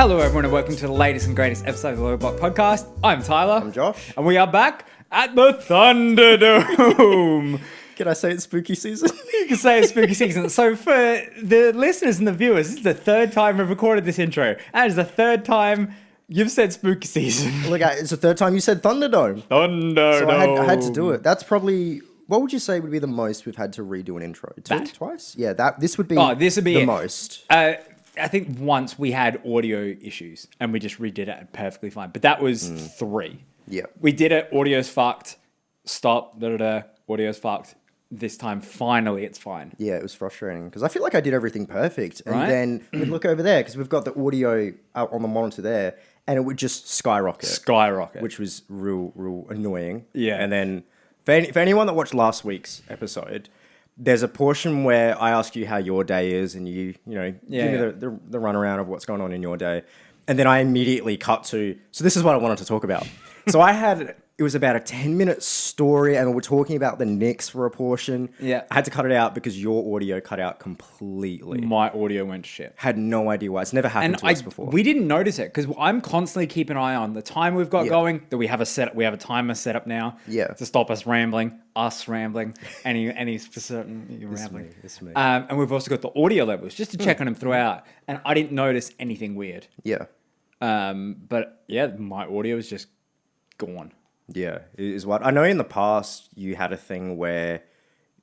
Hello, everyone, and welcome to the latest and greatest episode of the Low Block Podcast. I'm Tyler. I'm Josh. And we are back at the Thunderdome. Can I say it's spooky season? You can say it's spooky season. So for the listeners and the viewers, this is the third time we've recorded this intro. And it's the third time you've said spooky season. Look, it's the third time you said Thunderdome. Thunderdome. So I had to do it. That's probably... What would you say would be the most we've had to redo an intro? Twice? Yeah, this would be the most. I think once we had audio issues and we just redid it perfectly fine. But that was 3. Yeah. We did it. Audio's fucked. Stop. Audio's fucked. This time, finally, it's fine. Yeah, it was frustrating because I feel like I did everything perfect. And Right? then we'd look over there because we've got the audio out on the monitor there and it would just skyrocket. Which was real annoying. Yeah. And then for anyone that watched last week's episode... There's a portion where I ask you how your day is and give me the runaround of what's going on in your day. And then I immediately cut to, so this is what I wanted to talk about. So it was about a 10-minute story and we're talking about the Knicks for a portion. Yeah. I had to cut it out because your audio cut out completely. My audio went to shit. Had no idea why. It's never happened to us before. We didn't notice it because I'm constantly keeping an eye on the time we've got going. That we have a timer set up now. Yeah. To stop us rambling, any certain rambling. It's me. And we've also got the audio levels just to check on them throughout. And I didn't notice anything weird. Yeah. But yeah, my audio is just gone. Yeah, it is what I know. In the past, you had a thing where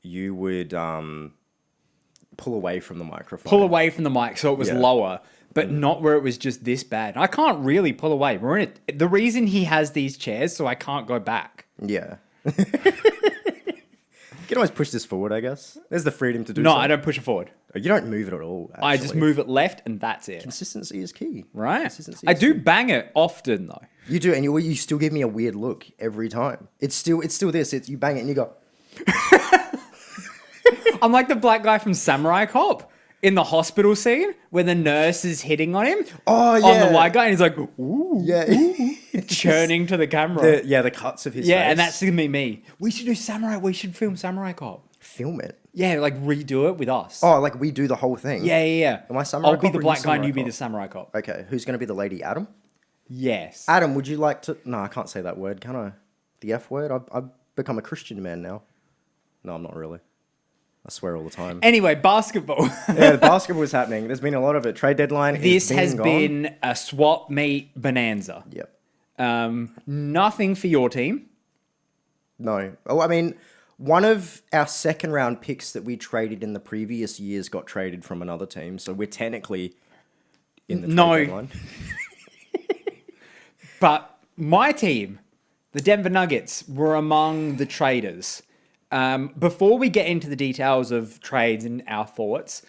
you would pull away from the microphone. Pull away from the mic so it was lower, but not where it was just this bad. I can't really pull away. We're in it. The reason he has these chairs, so I can't go back. Yeah. You can always push this forward, I guess. There's the freedom to do No, so. I don't push it forward. You don't move it at all, actually. I just move it left and that's it. Consistency is key. Right? Consistency I is do key. bang it often, though. You do, and you still give me a weird look every time. It's still this. You bang it and you go... I'm like the black guy from Samurai Cop in the hospital scene where the nurse is hitting on him. Oh, yeah. On the white guy, and he's like, ooh. Yeah. Churning to the camera. The cuts of his face. Yeah, and that's gonna be me. We should film Samurai Cop. Film it. Yeah, like redo it with us. Oh, like we do the whole thing. Yeah. Am I Samurai I'll be Cop the or you black guy and Samurai you be Cop? the Samurai Cop. Okay, who's going to be the lady? Adam? Yes. Adam, would you like to... No, I can't say that word, can I? The F word? I've become a Christian man now. No, I'm not really. I swear all the time. Anyway, basketball. Yeah, the basketball is happening. There's been a lot of it. Trade deadline This is has gone. been a swap meet bonanza. Yep. Nothing for your team. No. Oh, I mean, one of our second round picks that we traded in the previous years got traded from another team. So we're technically in the trade deadline. But my team, the Denver Nuggets, were among the traders. Before we get into the details of trades and our thoughts,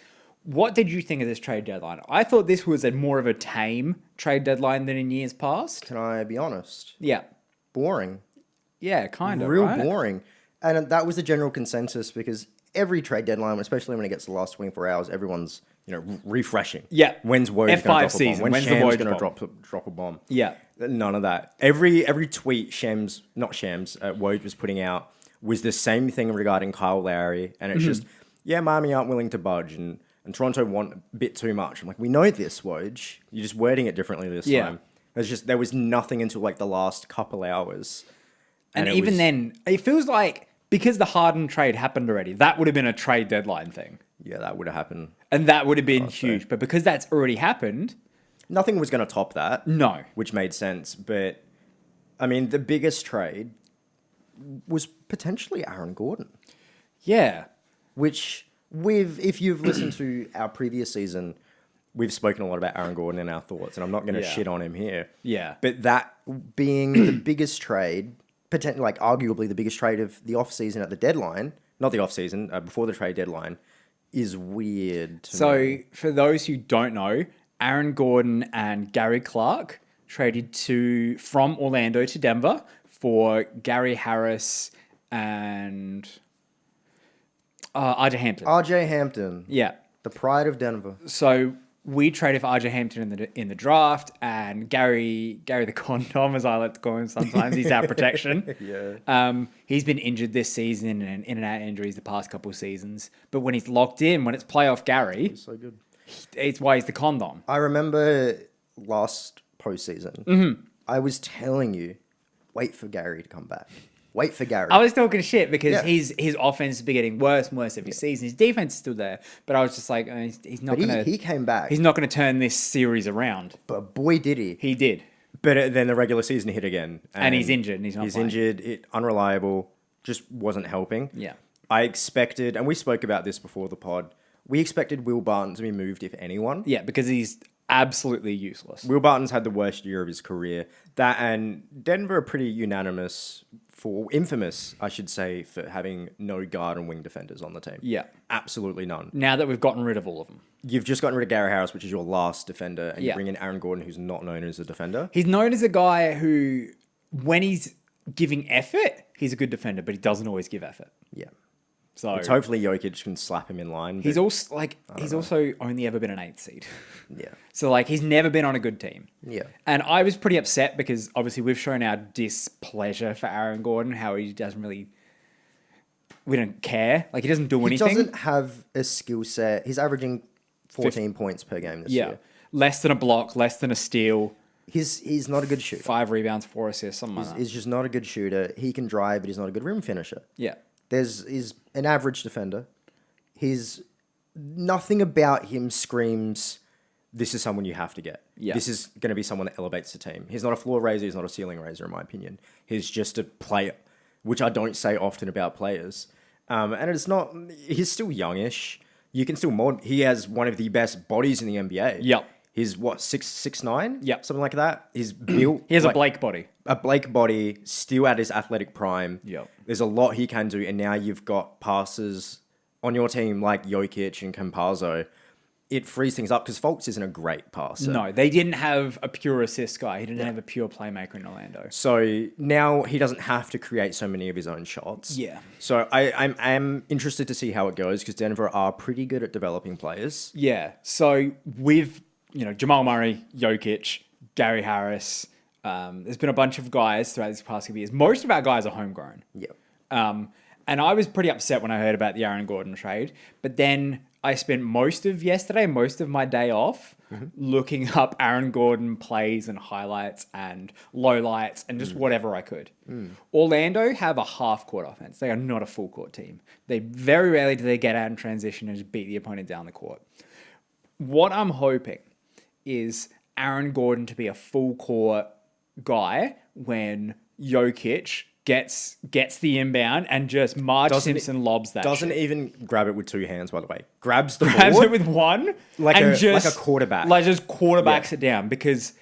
what did you think of this trade deadline? I thought this was more of a tame trade deadline than in years past. Can I be honest? Yeah. Boring. Yeah, kind of. Real right? boring. And that was the general consensus because every trade deadline, especially when it gets to the last 24 hours, everyone's refreshing. Yeah. When's Woj going to F5 drop a bomb? season. When's When's the Shams Woj going bomb? to drop a bomb? Yeah. None of that. Every tweet Woj was putting out was the same thing regarding Kyle Lowry. And it's just, Miami aren't willing to budge and Toronto want a bit too much. I'm like, we know this, Woj. You're just wording it differently this time. There was nothing until like the last couple hours. And even then, it feels like because the Harden trade happened already, that would have been a trade deadline thing. Yeah, that would have happened. And that would have been huge. But because that's already happened... Nothing was going to top that. No. Which made sense. But, I mean, the biggest trade was potentially Aaron Gordon. Yeah. Which, if you've listened to our previous season, we've spoken a lot about Aaron Gordon and our thoughts, and I'm not going to shit on him here. Yeah. But that being the biggest trade, potentially, like arguably the biggest trade of the offseason at the deadline, not the offseason, before the trade deadline, is weird to me. So, for those who don't know, Aaron Gordon and Gary Clark traded from Orlando to Denver for Gary Harris and RJ Hampton. RJ Hampton. Yeah. The pride of Denver. So we traded for RJ Hampton in the draft, and Gary the condom, as I like to call him sometimes, he's our protection. Yeah. He's been injured this season and in and out injuries the past couple of seasons. But when he's locked in, when it's playoff Gary, He's so good. it's why he's the condom. I remember last postseason, Mm-hmm. I was telling you, wait for Gary to come back. Wait for Gary. I was talking shit because Yeah. his offense has been getting worse and worse every season. His defense is still there, but I was just like, he's not But going to. he came back. He's not going to turn this series around. But boy, did he. He did, But then the regular season hit again. and he's injured. And he's not. He's playing. injured. Unreliable. Just wasn't helping. Yeah. I expected, and we spoke about this before the pod, we expected Will Barton to be moved, if anyone. Yeah, because he's absolutely useless. Will Barton's had the worst year of his career. That and Denver are pretty infamous, I should say, for having no guard and wing defenders on the team. Yeah. Absolutely none. Now that we've gotten rid of all of them. You've just gotten rid of Gary Harris, which is your last defender, and you Yeah. bring in Aaron Gordon, who's not known as a defender. He's known as a guy who, when he's giving effort, he's a good defender, but he doesn't always give effort. Yeah. So Which hopefully Jokic can slap him in line. he's but- also also only ever been an 8th seed. Yeah. So like he's never been on a good team. Yeah. And I was pretty upset because obviously we've shown our displeasure for Aaron Gordon, how he doesn't really, we don't care. Like he doesn't do He anything. doesn't have a skill set. He's averaging 14 points per game this year. Less than a block, less than a steal, He's not a good shooter. 5 rebounds, 4 assists, something like that. He's just not a good shooter. He can drive, but he's not a good rim finisher. Yeah. He's an average defender. He's nothing about him screams, this is someone you have to get. Yeah. This is going to be someone that elevates the team. He's not a floor raiser. He's not a ceiling raiser, in my opinion. He's just a player, which I don't say often about players. And it's not, he's still youngish. You can still mold. He has one of the best bodies in the NBA. Yep. He's what, 6'9"? Yep. Something like that. He's built. He has like a Blake body. a Blake body, still at his athletic prime. Yep. There's a lot he can do, and now you've got passers on your team like Jokic and Campazzo. It frees things up because Fultz isn't a great passer. No, they didn't have a pure assist guy. He didn't have a pure playmaker in Orlando. So now he doesn't have to create so many of his own shots. Yeah. So I'm interested to see how it goes because Denver are pretty good at developing players. Yeah. So with, Jamal Murray, Jokic, Gary Harris, there's been a bunch of guys throughout these past couple years. Most of our guys are homegrown. Yep. And I was pretty upset when I heard about the Aaron Gordon trade. But then I spent most of yesterday, most of my day off, looking up Aaron Gordon plays and highlights and lowlights and just whatever I could. Orlando have a half-court offense. They are not a full-court team. They very rarely do they get out in transition and just beat the opponent down the court. What I'm hoping is Aaron Gordon to be a full-court guy when Jokic gets the inbound and just Marge Simpson lobs that Doesn't shit. even grab it with two hands, by the way. Grabs the Grabs board it with one like and a quarterback. Like just quarterbacks Yeah. it down because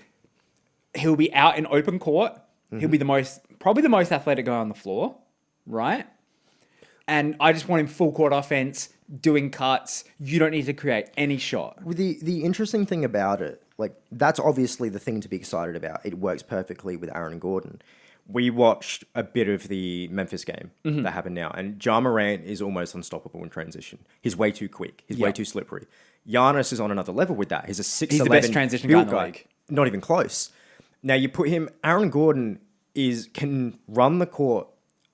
he'll be out in open court. He'll be probably the most athletic guy on the floor, right? And I just want him full court offense, doing cuts. You don't need to create any shot. Well, the interesting thing about it, like that's obviously the thing to be excited about. It works perfectly with Aaron Gordon. We watched a bit of the Memphis game that happened now, and Ja Morant is almost unstoppable in transition. He's way too quick. He's way too slippery. Giannis is on another level with that. He's a 6'11" He's the best transition guy in the built league. Not even close. Now you put him. Aaron Gordon can run the court,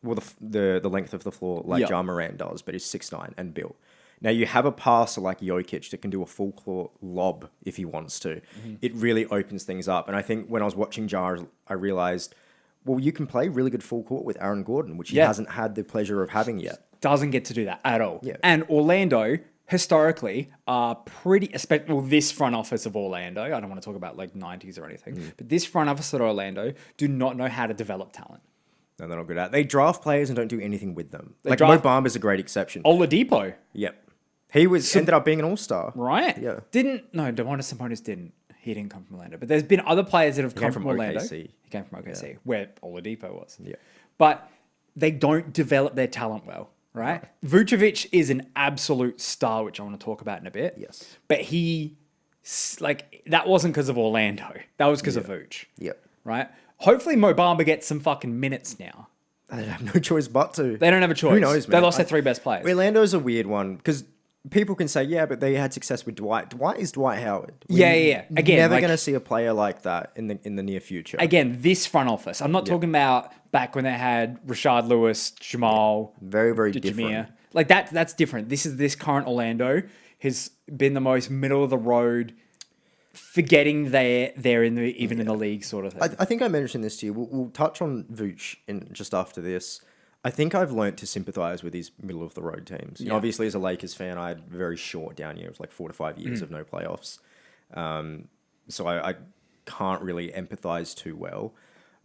well the length of the floor like Ja Morant does, but he's 6'9" and built. Now you have a passer like Jokic that can do a full court lob if he wants to. It really opens things up, and I think when I was watching Ja, I realized, well, you can play really good full court with Aaron Gordon, which he hasn't had the pleasure of having yet. Doesn't get to do that at all. Yeah. And Orlando, historically, are pretty... Well, this front office of Orlando, I don't want to talk about like 90s or anything, but this front office at Orlando do not know how to develop talent. No, they're not good at it. They draft players and don't do anything with them. Like draft- Mo Bamba's a great exception. Oladipo, Yep. He ended up being an all-star. right? Yeah. Domantas Sabonis didn't. He didn't come from Orlando. But there's been other players that have come from Orlando. OKC. He came from OKC, where Oladipo was. Yeah. But they don't develop their talent well, right? Vucevic is an absolute star, which I want to talk about in a bit. Yes. But that wasn't because of Orlando. That was because of Vuce. Yep. Right? Hopefully Mo Bamba gets some fucking minutes now. They have no choice but to. They don't have a choice. Who knows, man? They lost their 3 best players. Orlando's a weird one because people can say, yeah, but they had success with Dwight. Dwight is Dwight Howard. Yeah. Again, never like- going to see a player like that in the near future. Again, this front office. I'm not talking about back when they had Rashad Lewis, Jamal, Very, very Jameer. different. Like that's different. This current Orlando has been the most middle of the road forgetting they're in the even in the league sort of thing. I think I mentioned this to you. We'll touch on Vooch in just after this. I think I've learnt to sympathise with these middle of the road teams. You know, obviously, as a Lakers fan, I had a very short down year. It was like 4 to 5 years of no playoffs. So I can't really empathise too well.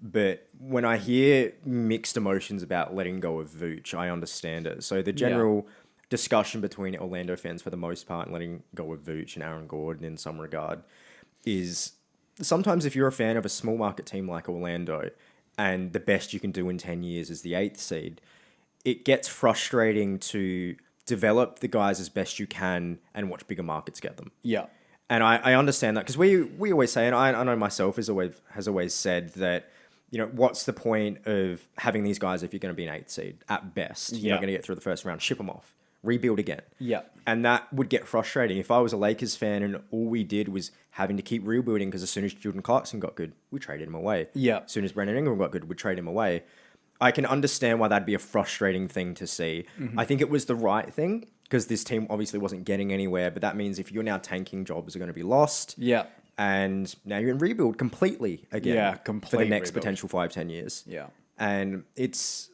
But when I hear mixed emotions about letting go of Vooch, I understand it. So the general discussion between Orlando fans, for the most part, and letting go of Vooch and Aaron Gordon in some regard, is sometimes if you're a fan of a small market team like Orlando, and the best you can do in 10 years is the 8th seed, it gets frustrating to develop the guys as best you can and watch bigger markets get them. Yeah. And I understand that because we always say, and I know myself has always said that, you know, what's the point of having these guys if you're going to be an 8th seed at best? You're not going to get through the first round, ship them off, rebuild again. Yeah. And that would get frustrating. If I was a Lakers fan and all we did was having to keep rebuilding because as soon as Jordan Clarkson got good, we traded him away. Yeah. As soon as Brandon Ingram got good, we'd trade him away. I can understand why that'd be a frustrating thing to see. I think it was the right thing because this team obviously wasn't getting anywhere, but that means if you're now tanking, jobs are going to be lost. Yeah. And now you're in rebuild completely again. Yeah, For complete the next rebuild. potential 5-10 years. Yeah. And it's,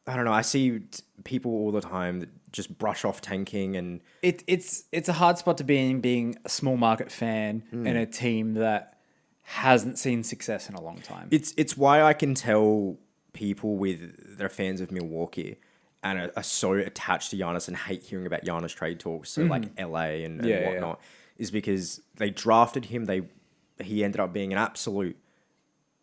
I don't know, I see people all the time that just brush off tanking and It's a hard spot to be in, being a small market fan in a team that hasn't seen success in a long time. it's why I can tell people with that are fans of Milwaukee and are so attached to Giannis and hate hearing about Giannis trade talks, so like LA and whatnot, is because they drafted him. He ended up being an absolute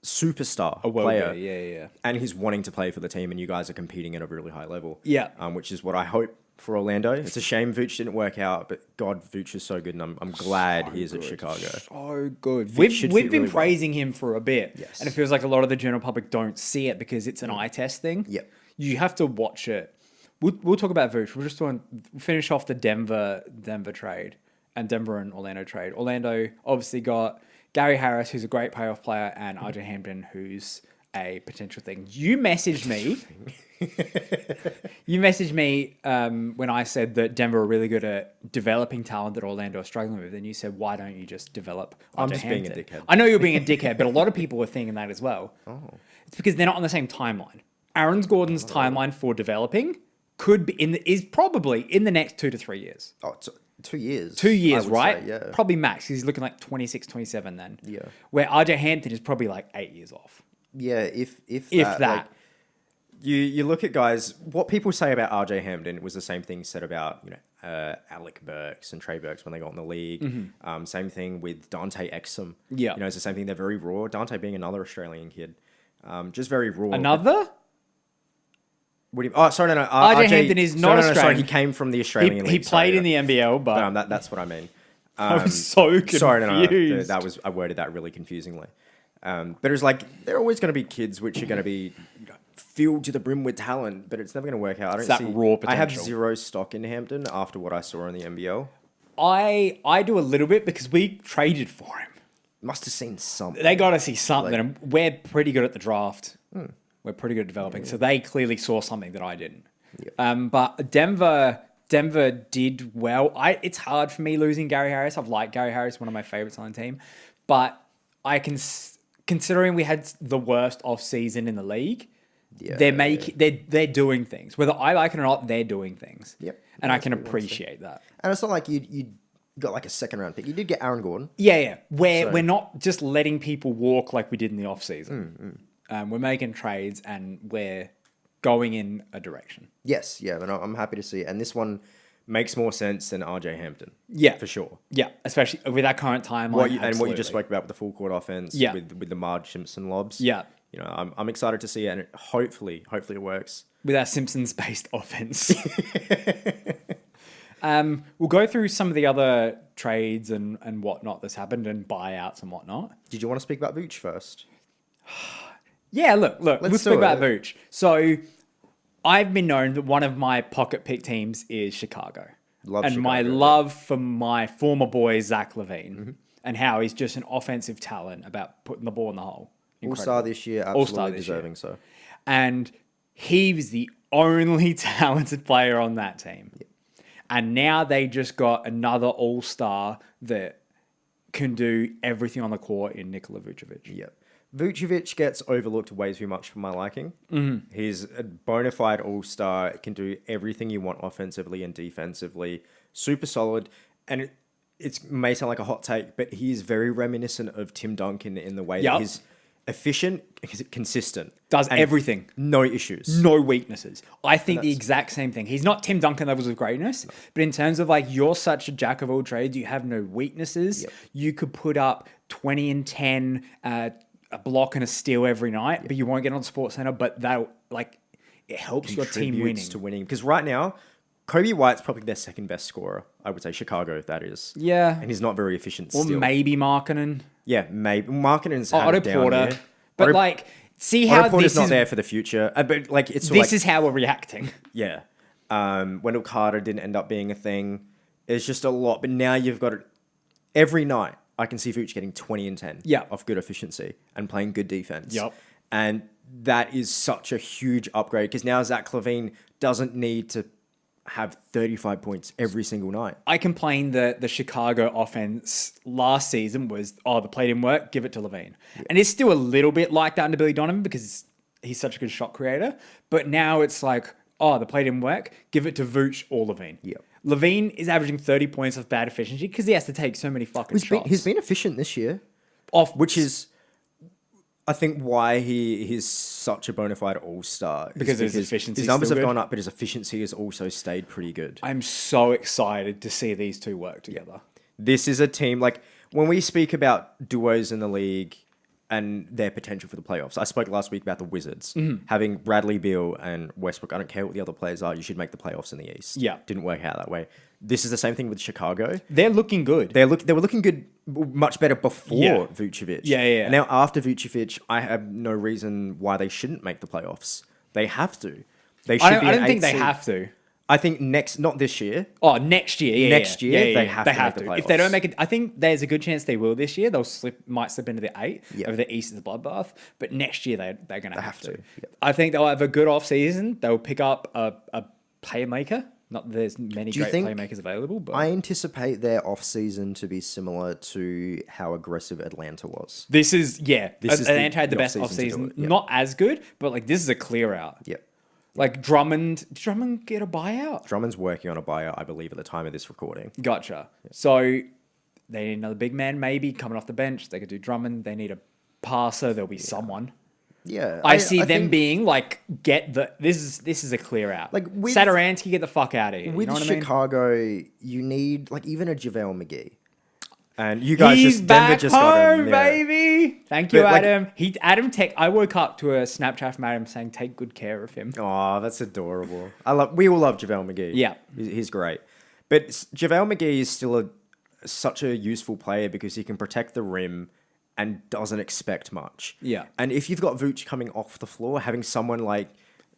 superstar player. Yeah. And he's wanting to play for the team, and you guys are competing at a really high level. Yeah. Which is what I hope for Orlando. It's a shame Vooch didn't work out, but God, Vooch is so good, and I'm glad he is at Chicago. So good. should We've fit been really well. praising him for a bit. Yes. And it feels like a lot of the general public don't see it because it's an eye test thing. Yep. You have to watch it. We'll talk about Vooch. We'll finish off the Denver trade and Denver and Orlando trade. Orlando obviously got Gary Harris, who's a great payoff player, and RJ Hampton, who's a potential thing. You messaged me. When I said that Denver are really good at developing talent that Orlando are struggling with, and you said, "Why don't you just develop?" I'm RJ just Hampton? being a dickhead. I know you're being a dickhead, but a lot of people were thinking that as well. Oh, it's because they're not on the same timeline. Aaron Gordon's timeline for developing is probably in the next 2 to 3 years. Oh, 2 years. 2 years, I would right? say, yeah. Probably max. He's looking like 26, 27 then. Yeah. Where RJ Hampton is probably like 8 years off. Yeah, if That. Like, you look at guys, what people say about RJ Hampton was the same thing said about, you know, Alec Burks and Trey Burks when they got in the league. Same thing with Dante Exum. Yeah. You know, it's the same thing. They're very raw. Dante being another Australian kid. Just very raw. Another? What do you, oh, sorry, no. RJ Hampton is not Sorry, Australian. he came from the Australian league. He played in the NBL, but That's what I mean. I was so confused. Sorry, no. I worded that really confusingly. But it was like, there are always going to be kids which are going to be filled to the brim with talent, but it's never going to work out. That raw I have potential. zero stock in Hampton after what I saw in the NBL. I do a little bit because we traded for him. Must have seen something. They got to see something. And we're pretty good at the draft. We're pretty good at developing. So they clearly saw something that I didn't. But Denver did well. It's hard for me losing Gary Harris. I've liked Gary Harris, one of my favorites on the team. But considering we had the worst off season in the league, they're doing things. Whether I like it or not, they're doing things. Yep. And I can appreciate that. And it's not like you got like a second round pick. You did get Aaron Gordon. Yeah. We're not just letting people walk like we did in the off season. We're making trades and we're going in a direction. Yes, yeah, but I'm happy to see it. And this one makes more sense than RJ Hampton. Yeah. For sure. Yeah, especially with that current timeline. What you just spoke about with the full court offense, with the Marge Simpson lobs. Yeah. You know, I'm excited to see it, and hopefully it works. With our Simpsons-based offense. We'll go through some of the other trades and whatnot that's happened and buyouts and whatnot. Did you want to speak about Vooch first? Yeah, look, we'll speak about it. Vooch. So, I've been known that one of my pocket pick teams is Chicago. My love for my former boy, Zach LaVine, and how he's just an offensive talent about putting the ball in the hole. All-star this year, absolutely deserving so. And he was the only talented player on that team. Yep. And now they just got another all-star that can do everything on the court in Nikola Vujovic. Yeah. Vucevic gets overlooked way too much for my liking. Mm-hmm. He's a bona fide all-star, can do everything you want offensively and defensively. Super solid. And it may sound like a hot take, but he's very reminiscent of Tim Duncan in the way that he's efficient, consistent. Does everything. No issues. No weaknesses. I think the exact same thing. He's not Tim Duncan levels of greatness, but in terms of like, you're such a jack of all trades, you have no weaknesses. Yep. You could put up 20 and 10, a block and a steal every night, but you won't get on SportsCenter, but that like, it helps your team winning. Because right now, Kobe White's probably their second best scorer. I would say Chicago, that is. Yeah. And he's not very efficient or still. Or maybe Markkanen. Yeah, maybe. Markkanen's had Otto it down Porter. here. But Otto, like, see how Otto Porter's this not is... there for the future. But like, it's this is how we're reacting. Yeah. Wendell Carter didn't end up being a thing. It's just a lot. But now you've got it. Every night, I can see Vooch getting 20 and 10 off good efficiency and playing good defense. Yep. And that is such a huge upgrade because now Zach LaVine doesn't need to have 35 points every single night. I complained that the Chicago offense last season was, the play didn't work, give it to LaVine. Yeah. And it's still a little bit like that under Billy Donovan because he's such a good shot creator. But now it's like, the play didn't work, give it to Vooch or LaVine. Yeah. LaVine is averaging 30 points of bad efficiency because he has to take so many fucking shots. He's been efficient this year. Which is, I think, why he's such a bona fide all-star. Because his efficiency. His numbers have gone up, but his efficiency has also stayed pretty good. I'm so excited to see these two work together. This is a team, like, when we speak about duos in the league and their potential for the playoffs, I spoke last week about the Wizards. Mm-hmm. Having Bradley Beal and Westbrook, I don't care what the other players are, you should make the playoffs in the East. Yeah. Didn't work out that way. This is the same thing with Chicago. They're looking good. They were looking good, much better before Vucevic. Yeah. And now after Vucevic, I have no reason why they shouldn't make the playoffs. They have to. They should I don't think they have to. I think not this year. Oh, next year. Next year, they have to make the playoffs. If they don't make it, I think there's a good chance they will this year. Might slip into the 8 over the East is the bloodbath. But next year, they're going to have to. Yep. I think they'll have a good off season. They'll pick up a playmaker. Not that there's many great playmakers available, but I anticipate their off season to be similar to how aggressive Atlanta was. Atlanta had the best off season. Yep. Not as good, but like this is a clear out. Yep. Like Drummond, did Drummond get a buyout? Drummond's working on a buyout, I believe, at the time of this recording. Gotcha. Yep. So they need another big man, maybe coming off the bench. They could do Drummond. They need a passer. There'll be someone. Yeah, I see them being like, this is a clear out. Like Satoransky, get the fuck out of here. With you know Chicago, you need like even a JaVale McGee. And you guys He's Denver just got him, baby. Thank you, Adam. I woke up to a Snapchat from Adam saying, "Take good care of him." Oh, that's adorable. We all love JaVale McGee. Yeah, he's great. But JaVale McGee is still such a useful player because he can protect the rim and doesn't expect much. Yeah. And if you've got Vooch coming off the floor, having someone like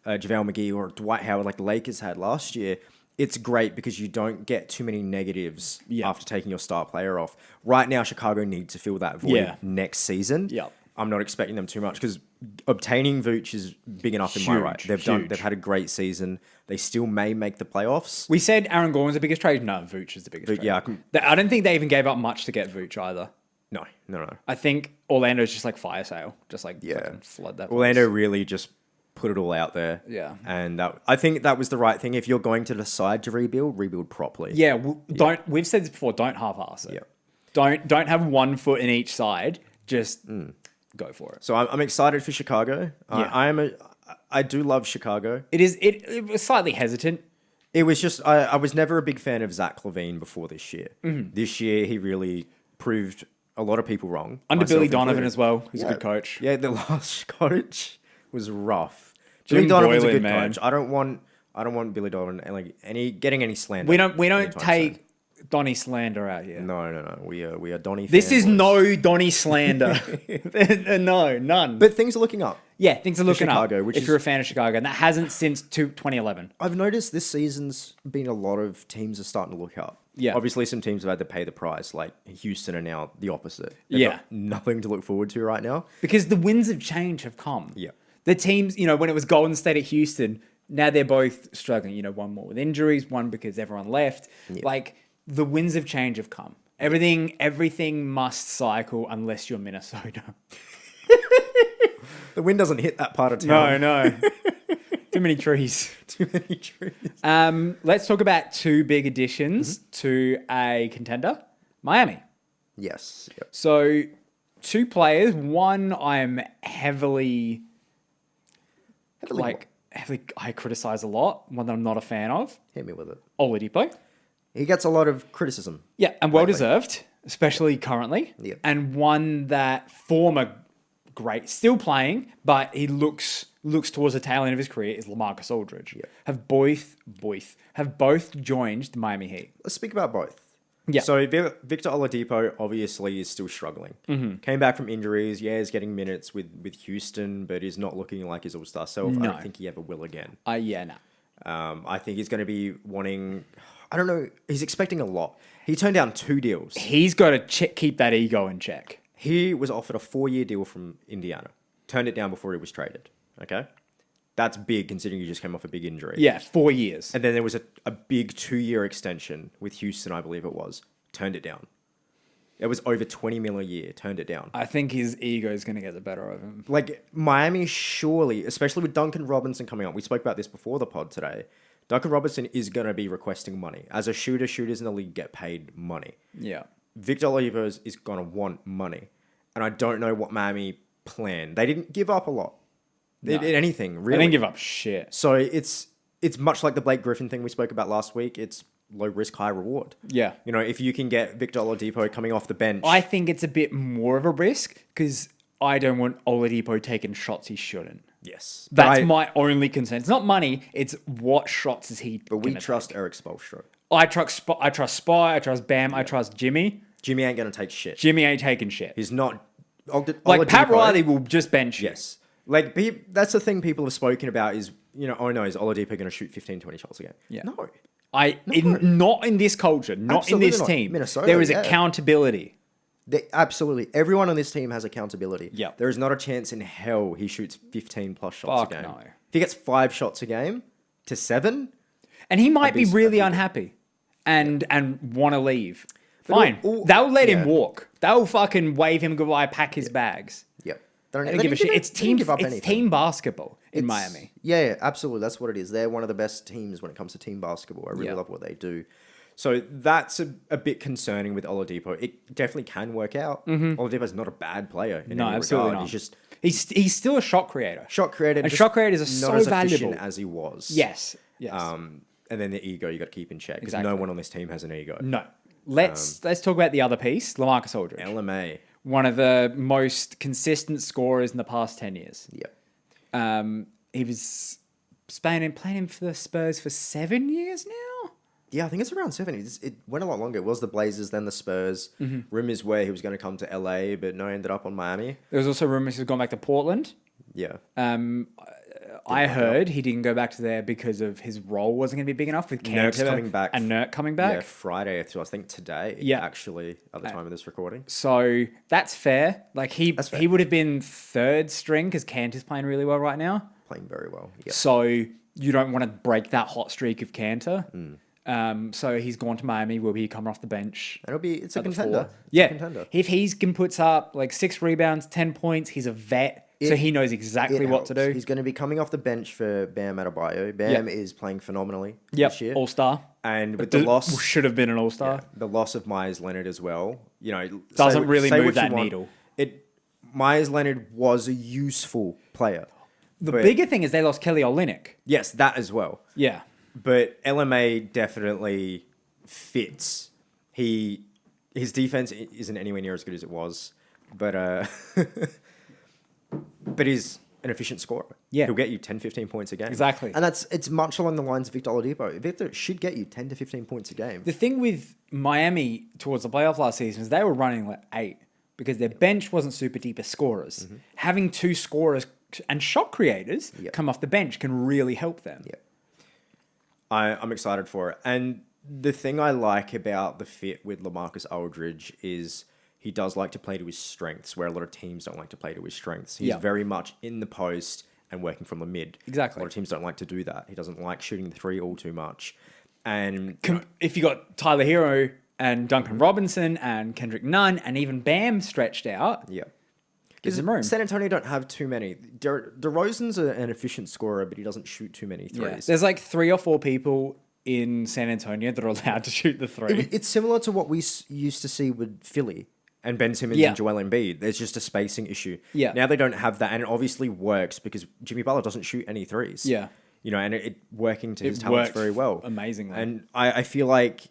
JaVale McGee or Dwight Howard like the Lakers had last year, it's great because you don't get too many negatives after taking your star player off. Right now, Chicago needs to fill that void next season. Yeah. I'm not expecting them too much because obtaining Vooch is big enough in my right. They've had a great season. They still may make the playoffs. We said Aaron Gordon's the biggest trade. No, Vooch is the biggest trade. Yeah, I don't think they even gave up much to get Vooch either. No. I think Orlando's just like fire sale, just like fucking flood that. Orlando really just put it all out there. Yeah, and I think that was the right thing. If you're going to decide to rebuild properly. Yeah, don't. We've said this before. Don't half-ass it. Yeah. Don't have 1 foot in each side. Just go for it. So I'm excited for Chicago. I do love Chicago. It was slightly hesitant. It was just I was never a big fan of Zach LaVine before this year. Mm-hmm. This year he really proved a lot of people wrong. Under Billy Donovan as well. He's a good coach. Yeah, the last coach was rough. Billy Donovan's a good coach. I don't want Billy Donovan getting any slander. We don't take Donnie slander out here. No. We are Donnie. This is no Donnie slander. No, none. But things are looking up. Yeah, things are looking Chicago, up. If you're a fan of Chicago, and that hasn't since 2011. I've noticed this season's been a lot of teams are starting to look up. Yeah. Obviously, some teams have had to pay the price. Like Houston are now the opposite. They've got nothing to look forward to right now. Because the winds of change have come. Yeah. The teams, when it was Golden State at Houston, now they're both struggling. One more with injuries, one because everyone left. Yeah. Like, the winds of change have come. Everything must cycle unless you're Minnesota. The wind doesn't hit that part of town. No. Too many trees. Too many trees. Let's talk about two big additions to a contender, Miami. Yes. Yep. So, two players. One I'm heavily I criticize a lot. One that I'm not a fan of. Hit me with it. Oladipo. He gets a lot of criticism. Yeah, and well deserved, especially currently. Yep. And one that former great, still playing, but he looks towards the tail end of his career is LaMarcus Aldridge. Yep. Have both joined the Miami Heat. Let's speak about both. Yeah. So Victor Oladipo obviously is still struggling. Mm-hmm. Came back from injuries. Yeah, he's getting minutes with Houston, but he's not looking like his all-star self. No. I don't think he ever will again. No. I think he's going to be wanting... I don't know. He's expecting a lot. He turned down 2 deals. He's got to keep that ego in check. He was offered a 4-year deal from Indiana. Turned it down before he was traded. Okay? That's big considering he just came off a big injury. Yeah, 4 years. And then there was a big 2-year extension with Houston, I believe it was. Turned it down. It was over $20 million a year. Turned it down. I think his ego is going to get the better of him. Like, Miami surely, especially with Duncan Robinson coming up. We spoke about this before the pod today. Duncan Robinson is going to be requesting money. As a shooter, shooters in the league get paid money. Yeah. Victor Oladipo is going to want money. And I don't know what Miami planned. They didn't give up a lot. They did anything, really. They didn't give up shit. So it's much like the Blake Griffin thing we spoke about last week. It's low risk, high reward. Yeah. You know, if you can get Victor Oladipo coming off the bench. I think it's a bit more of a risk because I don't want Oladipo taking shots he shouldn't. Yes. That's my only concern. It's not money. It's what shots is he But we gonna trust take. Eric Spoelstra. I trust Spy. I trust Bam. I trust Jimmy. Jimmy ain't going to take shit. Jimmy ain't taking shit. He's not... Like, Pat Riley will just bench you. Yes. Like, that's the thing people have spoken about is, you know, oh no, is Oladipo going to shoot 15, 20 shots a game? Yeah. No. Not in this culture, not Absolutely in this not. team. Minnesota, there is yeah. accountability. Absolutely. Everyone on this team has accountability. Yep. There is not a chance in hell he shoots 15 plus shots Fuck a game. no. If he gets 5 shots a game to 7... And he might be really I'd be unhappy and want to leave. Fine. all- They'll let him yeah. walk. They'll fucking wave him goodbye, pack his bags. Yep. They don't give a shit. It's team basketball in Miami. Yeah, absolutely. That's what it is. They're one of the best teams when it comes to team basketball. I really love what they do. So that's a bit concerning with Oladipo. It definitely can work out. Oladipo's not a bad player in any absolutely regard. not. He's just He's still a shot creator. shot creator. And shot creators are not so as valuable. efficient as he was. Yes. And then the ego you got to keep in check because Exactly. no one on this team has an ego. No. Let's talk about the other piece, LaMarcus Aldridge. LMA. One of the most consistent scorers in the past 10 years. Yep. He was playing him for the Spurs for 7 years now. Yeah, I think it's around 7. It went a lot longer. It was the Blazers, then the Spurs. Rumors where he was going to come to LA, but no, ended up on Miami. There was also rumors he was going back to Portland. Yeah. I heard he didn't go back to there because of his role wasn't going to be big enough with Cantor coming back. and Nurk coming back. Yeah, Friday, I think today, actually, at the time of this recording. So that's fair. Like he would have been third string because Cantor's playing really well right now. Playing very well. Yep. So you don't want to break that hot streak of Cantor. So he's gone to Miami. Will be coming off the bench. It's a contender. Yeah. A contender. If he puts up like 6 rebounds, 10 points, he's a vet. So he knows exactly what to do. He's going to be coming off the bench for Bam Adebayo. Bam is playing phenomenally this year. All-star. And with the loss... Should have been an all-star. the loss of Myers Leonard as well. You know... Doesn't really say move what you that want. needle. Myers Leonard was a useful player. The bigger thing is they lost Kelly Olynyk. Yes, that as well. Yeah. But LMA definitely fits. His defense isn't anywhere near as good as it was. But... But he's an efficient scorer. Yeah. He'll get you 10, 15 points a game. Exactly. And it's much along the lines of Victor Oladipo. Victor should get you 10 to 15 points a game. The thing with Miami towards the playoff last season is they were running like 8 because their bench wasn't super deep as scorers. Having 2 scorers and shot creators come off the bench can really help them. Yeah. I'm excited for it. And the thing I like about the fit with LaMarcus Aldridge is... he does like to play to his strengths, where a lot of teams don't like to play to his strengths. He's very much in the post and working from the mid. Exactly. A lot of teams don't like to do that. He doesn't like shooting the 3 all too much. And If you got Tyler Hero and Duncan Robinson and Kendrick Nunn and even Bam stretched out. Yeah. Gives them room. San Antonio don't have too many. DeRozan's an efficient scorer, but he doesn't shoot too many threes. Yeah. There's like 3 or 4 people in San Antonio that are allowed to shoot the three. It's similar to what we used to see with Philly and Ben Simmons and Joel Embiid. There's just a spacing issue. Yeah. Now they don't have that, and it obviously works because Jimmy Butler doesn't shoot any threes. Yeah. And it working to his talents very well. Amazingly. And I feel like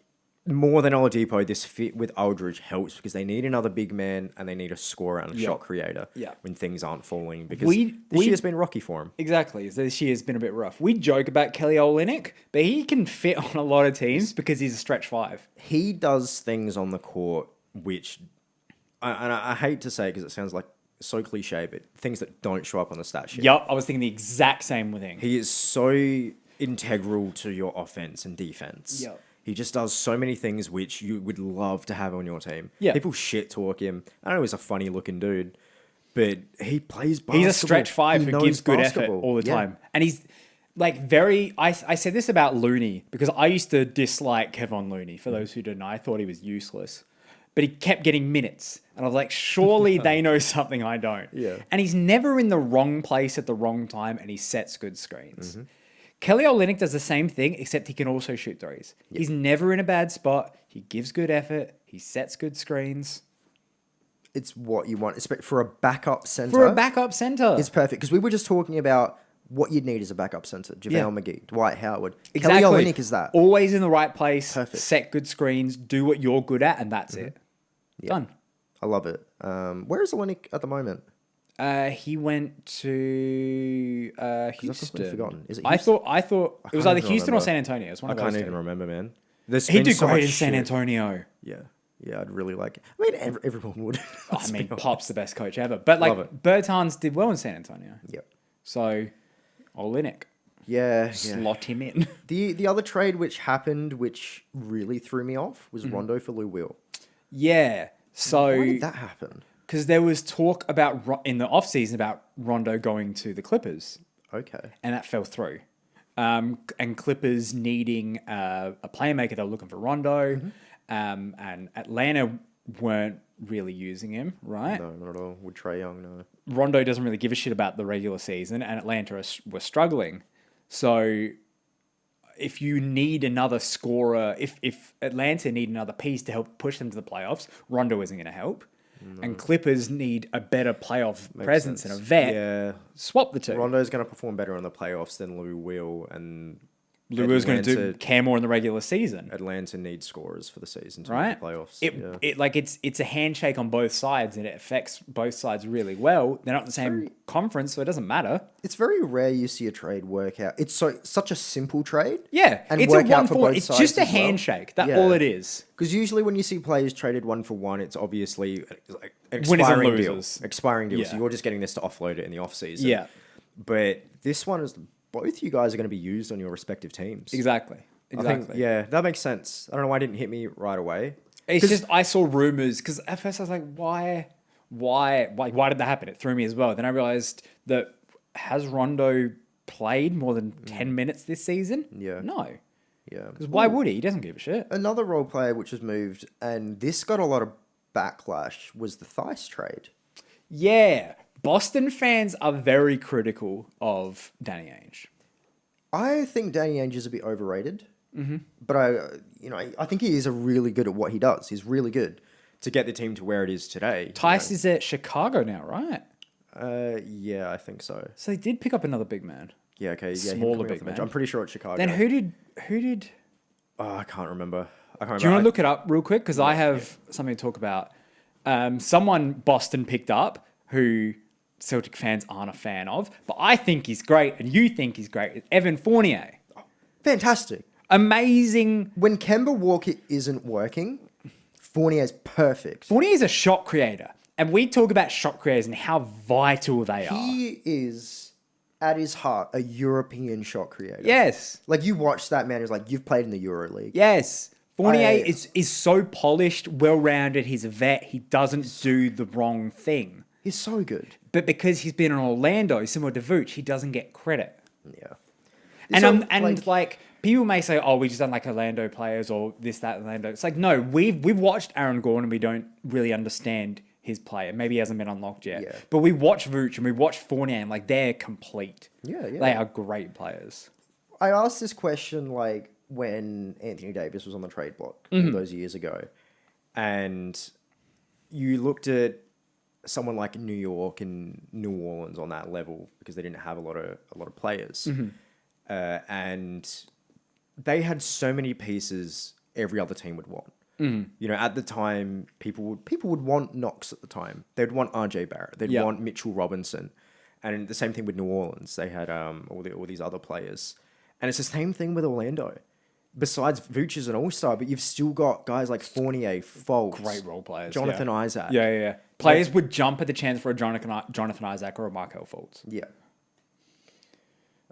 more than Oladipo, this fit with Aldridge helps because they need another big man and they need a scorer and a shot creator when things aren't falling because this year's been rocky for him. Exactly. This year's been a bit rough. We joke about Kelly Olynyk, but he can fit on a lot of teams because he's a stretch 5. He does things on the court which, I hate to say because it sounds like so cliche, but things that don't show up on the stat sheet. Yup, I was thinking the exact same thing. He is so integral to your offense and defense. Yep. He just does so many things which you would love to have on your team. Yeah. People shit talk him. I know he's a funny looking dude, but he plays basketball. He's a stretch 5 who gives good effort all the time. And he's like very... I said this about Looney because I used to dislike Kevon Looney. For those who don't know, I thought he was useless. But he kept getting minutes. And I was like, surely they know something I don't. Yeah. And he's never in the wrong place at the wrong time and he sets good screens. Kelly Olynyk does the same thing, except he can also shoot threes. Yep. He's never in a bad spot. He gives good effort. He sets good screens. It's what you want. For a backup center. For a backup center. It's perfect. Because we were just talking about what you'd need as a backup center. JaVale McGee, Dwight Howard. Exactly. Kelly Olynyk is that. Always in the right place. Perfect. Set good screens. Do what you're good at, and that's it. Yeah. Done. I love it. Where is Olynyk at the moment? He went to Houston. Forgotten. Is it Houston? Houston? I thought it was either Houston or San Antonio. It was one I of those can't two. even remember, man. He did great in San Antonio. Yeah, I'd really like it. I mean, everyone would. I mean, Pop's the best coach ever. But like, Bertans did well in San Antonio. Yep. So, Olynyk. Yeah. Slot him in. The other trade which happened, which really threw me off, was Rondo for Lou Will. Yeah. So why did that happen? Because there was talk about in the offseason about Rondo going to the Clippers. Okay. And that fell through. And Clippers needing a playmaker, they were looking for Rondo. And Atlanta weren't really using him, right? No, not at all. With Trae Young, no. Rondo doesn't really give a shit about the regular season, and Atlanta were struggling. So if you need another scorer, if Atlanta need another piece to help push them to the playoffs, Rondo isn't going to help. No. And Clippers need a better playoff presence and a vet. Yeah. Swap the two. Rondo's going to perform better in the playoffs than Lou will, and Lou Will's going to care more in the regular season. Atlanta needs scorers for the season to right? make the playoffs. It's a handshake on both sides, and it affects both sides really well. They're not the same conference, so it doesn't matter. It's very rare you see a trade work out. It's such a simple trade. Yeah, and it's work a out for both It's sides just a as well. handshake. That's all it is. Because usually when you see players traded 1-for-1, it's obviously like an Winners and expiring deal. losers. Expiring deal. Yeah. So you're just getting this to offload it in the off season. Yeah. But this one is both you guys are going to be used on your respective teams. Exactly. I think, yeah, that makes sense. I don't know why it didn't hit me right away. It's just I saw rumors because at first I was like, why did that happen? It threw me as well. Then I realized that has Rondo played more than 10 minutes this season? Yeah. No. Yeah. Because why would he? He doesn't give a shit. Another role player which was moved, and this got a lot of backlash, was the Theis trade. Yeah. Boston fans are very critical of Danny Ainge. I think Danny Ainge is a bit overrated. But I think he is really good at what he does. He's really good to get the team to where it is today. Theis is at Chicago now, right? Yeah, I think so. So they did pick up another big man. Yeah, okay. Yeah, Smaller big man. I'm pretty sure it's Chicago. Then who did? Oh, I can't remember. Do you want to look it up real quick? Because I have something to talk about. Someone Boston picked up who Celtic fans aren't a fan of, but I think he's great, and you think he's great. It's Evan Fournier. Fantastic. Amazing. When Kemba Walker isn't working, Fournier's perfect. Fournier's a shot creator, and we talk about shot creators and how vital they are. He is, at his heart, a European shot creator. Yes. Like, you watch that man, who's like, you've played in the EuroLeague. Yes. Fournier is so polished, well-rounded. He's a vet. He doesn't do the wrong thing. He's so good. But because he's been in Orlando, similar to Vooch, he doesn't get credit. Yeah. And people may say, "Oh, we just don't like Orlando players or this, that, Orlando." It's like, no, we've watched Aaron Gordon and we don't really understand his play. Maybe he hasn't been unlocked yet. Yeah. But we watch Vooch and we watch Fournier and like they're complete. Yeah. They are great players. I asked this question like when Anthony Davis was on the trade block all those years ago, and you looked at someone like New York and New Orleans on that level because they didn't have a lot of players, and they had so many pieces every other team would want. You know, at the time, people would want Knox at the time. They'd want RJ Barrett. They'd want Mitchell Robinson, and the same thing with New Orleans. They had all these other players, and it's the same thing with Orlando. Besides Vucevic is an all-star, but you've still got guys like Fournier, Fultz, Great role players. Jonathan Isaac. Yeah. Players would jump at the chance for a Jonathan Isaac or a Markel Fultz. Yeah.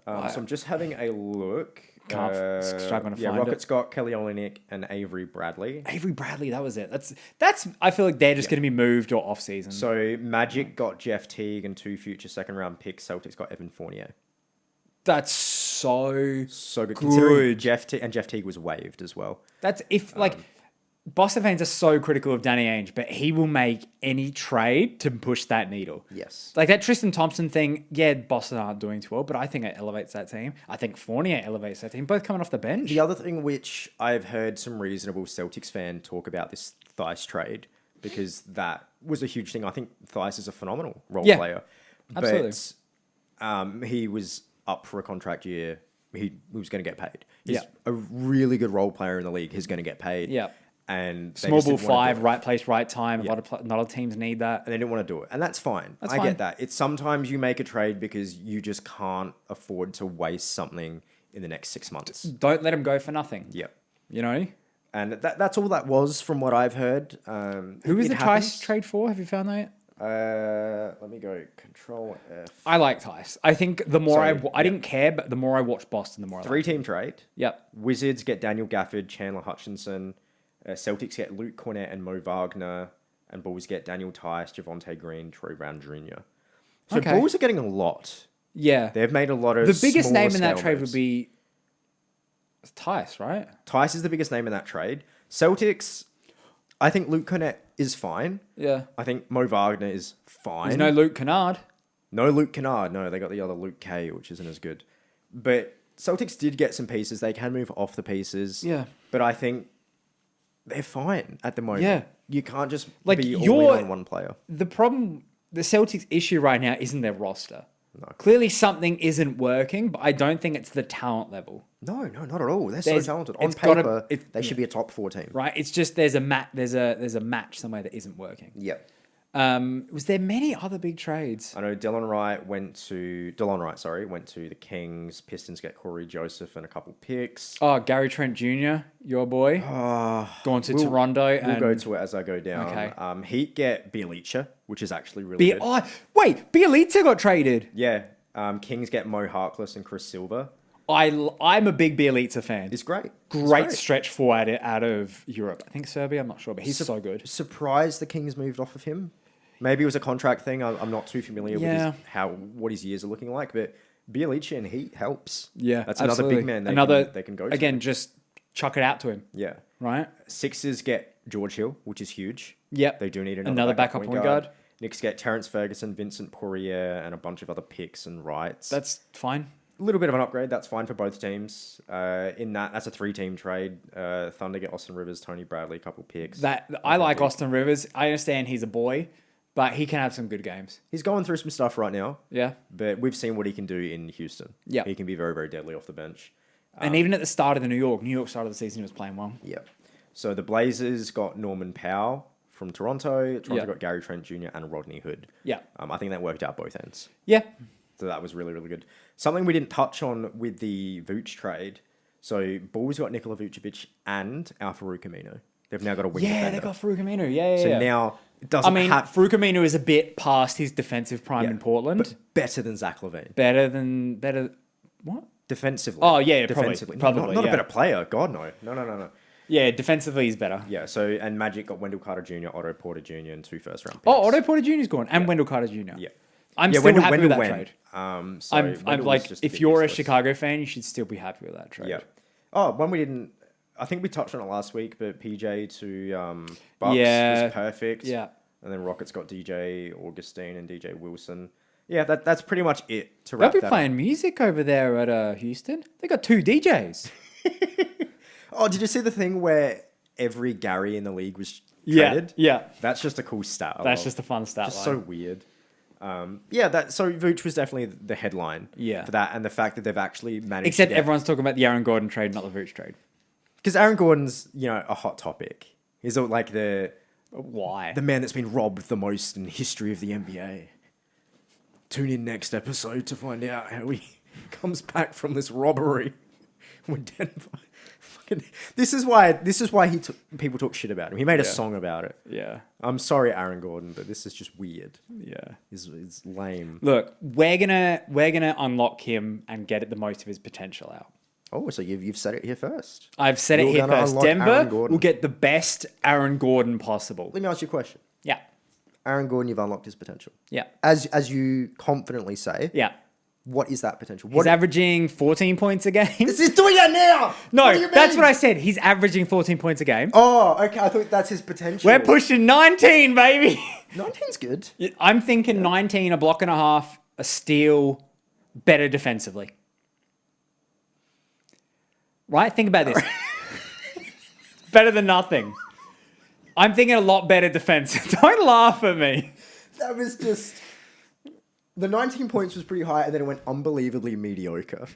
So I'm just having a look. Struggling to find Rockets got Kelly Olynyk and Avery Bradley. Avery Bradley, that was it. That's. I feel like they're just going to be moved or off season. So Magic got Jeff Teague and 2 future second-round picks. Celtics got Evan Fournier. That's so good. Considering Jeff Teague was waived as well. That's if Boston fans are so critical of Danny Ainge, but he will make any trade to push that needle. Yes. Like that Tristan Thompson thing, yeah, Boston aren't doing too well, but I think it elevates that team. I think Fournier elevates that team, both coming off the bench. The other thing which I've heard some reasonable Celtics fan talk about this Theis trade, because that was a huge thing. I think Theis is a phenomenal role player. Absolutely. But he was up for a contract year. He was going to get paid. He's a really good role player in the league. He's going to get paid. Yeah. And small ball 5, right place, right time. A lot of teams need that, and they didn't want to do it, and that's fine. I get that. It's sometimes you make a trade because you just can't afford to waste something in the next 6 months. Don't let them go for nothing. Yep. You know. And that's all that was from what I've heard. Who was the Tice trade for? Have you found that yet? Let me go Control F. I like Tice. I think the more I didn't care, but the more I watched Boston, the more I liked 3-team trade. Yep. Wizards get Daniel Gafford, Chandler Hutchinson. Celtics get Luke Cornett and Mo Wagner, and Bulls get Daniel Tice, Javonte Green, Troy Brown Jr. So Bulls are getting a lot. Yeah. They've made a lot of the biggest name in that scale trade moves. would be Tice, right? Tice is the biggest name in that trade. Celtics, I think Luke Cornett is fine. Yeah. I think Mo Wagner is fine. There's no Luke Kennard. No Luke Kennard. No, they got the other Luke K, which isn't as good. But Celtics did get some pieces. They can move off the pieces. Yeah. But I think they're fine at the moment. Yeah. You can't just Like, be all in on one player. The problem, the Celtics' issue right now isn't their roster. No. Clearly something isn't working, but I don't think it's the talent level. No, not at all. They're so talented. On it's gotta- paper, they should be a top 4 team. Right? It's just there's a match somewhere that isn't working. Yep. Was there many other big trades? I know Delon Wright went to the Kings. Pistons get Corey Joseph and a couple picks. Oh, Gary Trent Jr., your boy, going to Toronto. We'll go to it as I go down. Okay. Heat get Bielica, which is actually really good. Bielitsa got traded. Yeah. Kings get Mo Harkless and Chris Silver. I'm a big Bielitsa fan. It's great. Great stretch forward out of Europe. I think Serbia. I'm not sure, but he's so good. Surprised the Kings moved off of him. Maybe it was a contract thing. I'm not too familiar with what his years are looking like, but Bielica and Heat helps. Yeah, that's absolutely. another big man they can go to. Again, just chuck it out to him. Yeah. Right? Sixers get George Hill, which is huge. Yep. They do need another backup point guard. Knicks get Terrence Ferguson, Vincent Poirier, and a bunch of other picks and rights. That's fine. A little bit of an upgrade. That's fine for both teams. That's a 3-team trade. Thunder get Austin Rivers, Tony Bradley, a couple picks. I like Austin Rivers. I understand he's a boy, but he can have some good games. He's going through some stuff right now. Yeah. But we've seen what he can do in Houston. Yeah. He can be very, very deadly off the bench. And even at the start of the New York start of the season, he was playing well. Yeah. So the Blazers got Norman Powell from Toronto. Toronto got Gary Trent Jr. and Rodney Hood. Yeah. I think that worked out both ends. Yeah. So that was really, really good. Something we didn't touch on with the Vuce trade. So Bulls got Nikola Vujovic and Al-Farouq Amino. They've now got a wing defender. Yeah, they got Farouk Aminu. Yeah. So now it doesn't Farouk Aminu is a bit past his defensive prime in Portland. But better than Zach LaVine. Better. What? Defensively. Oh, yeah, defensively. Probably. Not a better player. God, no. No. Yeah, defensively he's better. Yeah, and Magic got Wendell Carter Jr., Otto Porter Jr., and 2 first-round picks. Oh, Otto Porter Jr. is gone. And Wendell Carter Jr. Yeah. I'm still happy with that trade. I'm like, if you're a Chicago fan, you should still be happy with that trade. Yeah. Oh, one we didn't. I think we touched on it last week, but PJ to Bucks Yeah. was perfect. Yeah. And then Rockets got DJ Augustine and DJ Wilson. Yeah, that's pretty much it to They'll wrap be that playing music over there at Houston. They got 2 DJs. Oh, did you see the thing where every Gary in the league was traded? Yeah. That's just a cool stat. That's just a fun stat just line. so weird. So Vooch was definitely the headline for that, and the fact that they've actually managed Except everyone's talking about the Aaron Gordon trade, not the Vooch trade. because Aaron Gordon's, a hot topic. He's like the Why? man that's been robbed the most in the history of the NBA. Tune in next episode to find out how he comes back from this robbery with Denver. This is why people talk shit about him. He made a song about it. Yeah. I'm sorry, Aaron Gordon, but this is just weird. Yeah. It's lame. Look, we're gonna unlock him and get the most of his potential out. Oh, so you've said it here first. I've said it You're here gonna first. unlock Aaron Denver Gordon. will get the best Aaron Gordon possible. Let me ask you a question. Yeah. Aaron Gordon, you've unlocked his potential. Yeah. As you confidently say. Yeah. What is that potential? He's averaging 14 points a game. This is doing that now. No, that's what I said. He's averaging 14 points a game. Oh, okay. I thought that's his potential. We're pushing 19, baby. 19's good. I'm thinking 19, a block and a half, a steal, better defensively. Right? Think about this. Better than nothing. I'm thinking a lot better defense. Don't laugh at me. That was just... The 19 points was pretty high, and then it went unbelievably mediocre.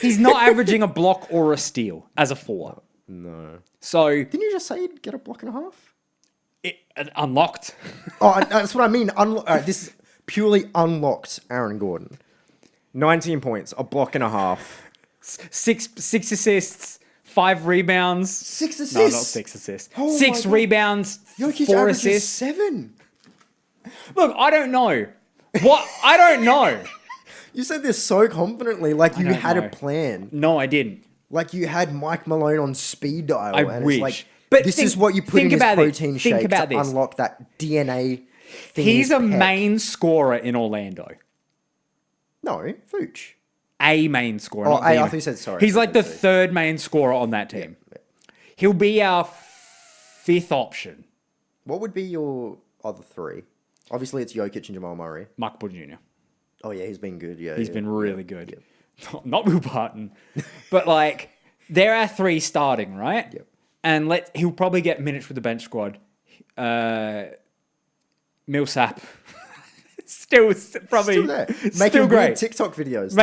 He's not averaging a block or a steal as a 4. No. So... Didn't you just say you'd get a block and a half? Unlocked. Oh, that's what I mean. This is purely unlocked Aaron Gordon. 19 points, a block and a half. Six assists, 5 rebounds. 6 assists? No, not 6 assists. Oh 6 my God. rebounds, Jokic 4 averages assists. 7. Look, I don't know. What? I don't know. You said this so confidently, like you don't had know. a plan. No, I didn't. Like you had Mike Malone on speed dial. I and wish. It's like, But this think- is what you put think in his about it. protein Think shake about to this. unlock that DNA thing. He's in a his pec. main scorer in Orlando. No, Vooch. A main scorer. Oh, not I the- thought you said sorry. He's I like the said third main scorer on that team. Yeah. He'll be our 5th option. What would be your other 3? Obviously, it's Jokic and Jamal Murray. Mark Porter Jr. Oh yeah, he's been good. Yeah, He's yeah, been really good. Yeah. Not Will Barton. But like, there are 3 starting, right? Yep. And he'll probably get minutes with the bench squad. Millsap. Still probably Still there. still Making great. weird TikTok videos.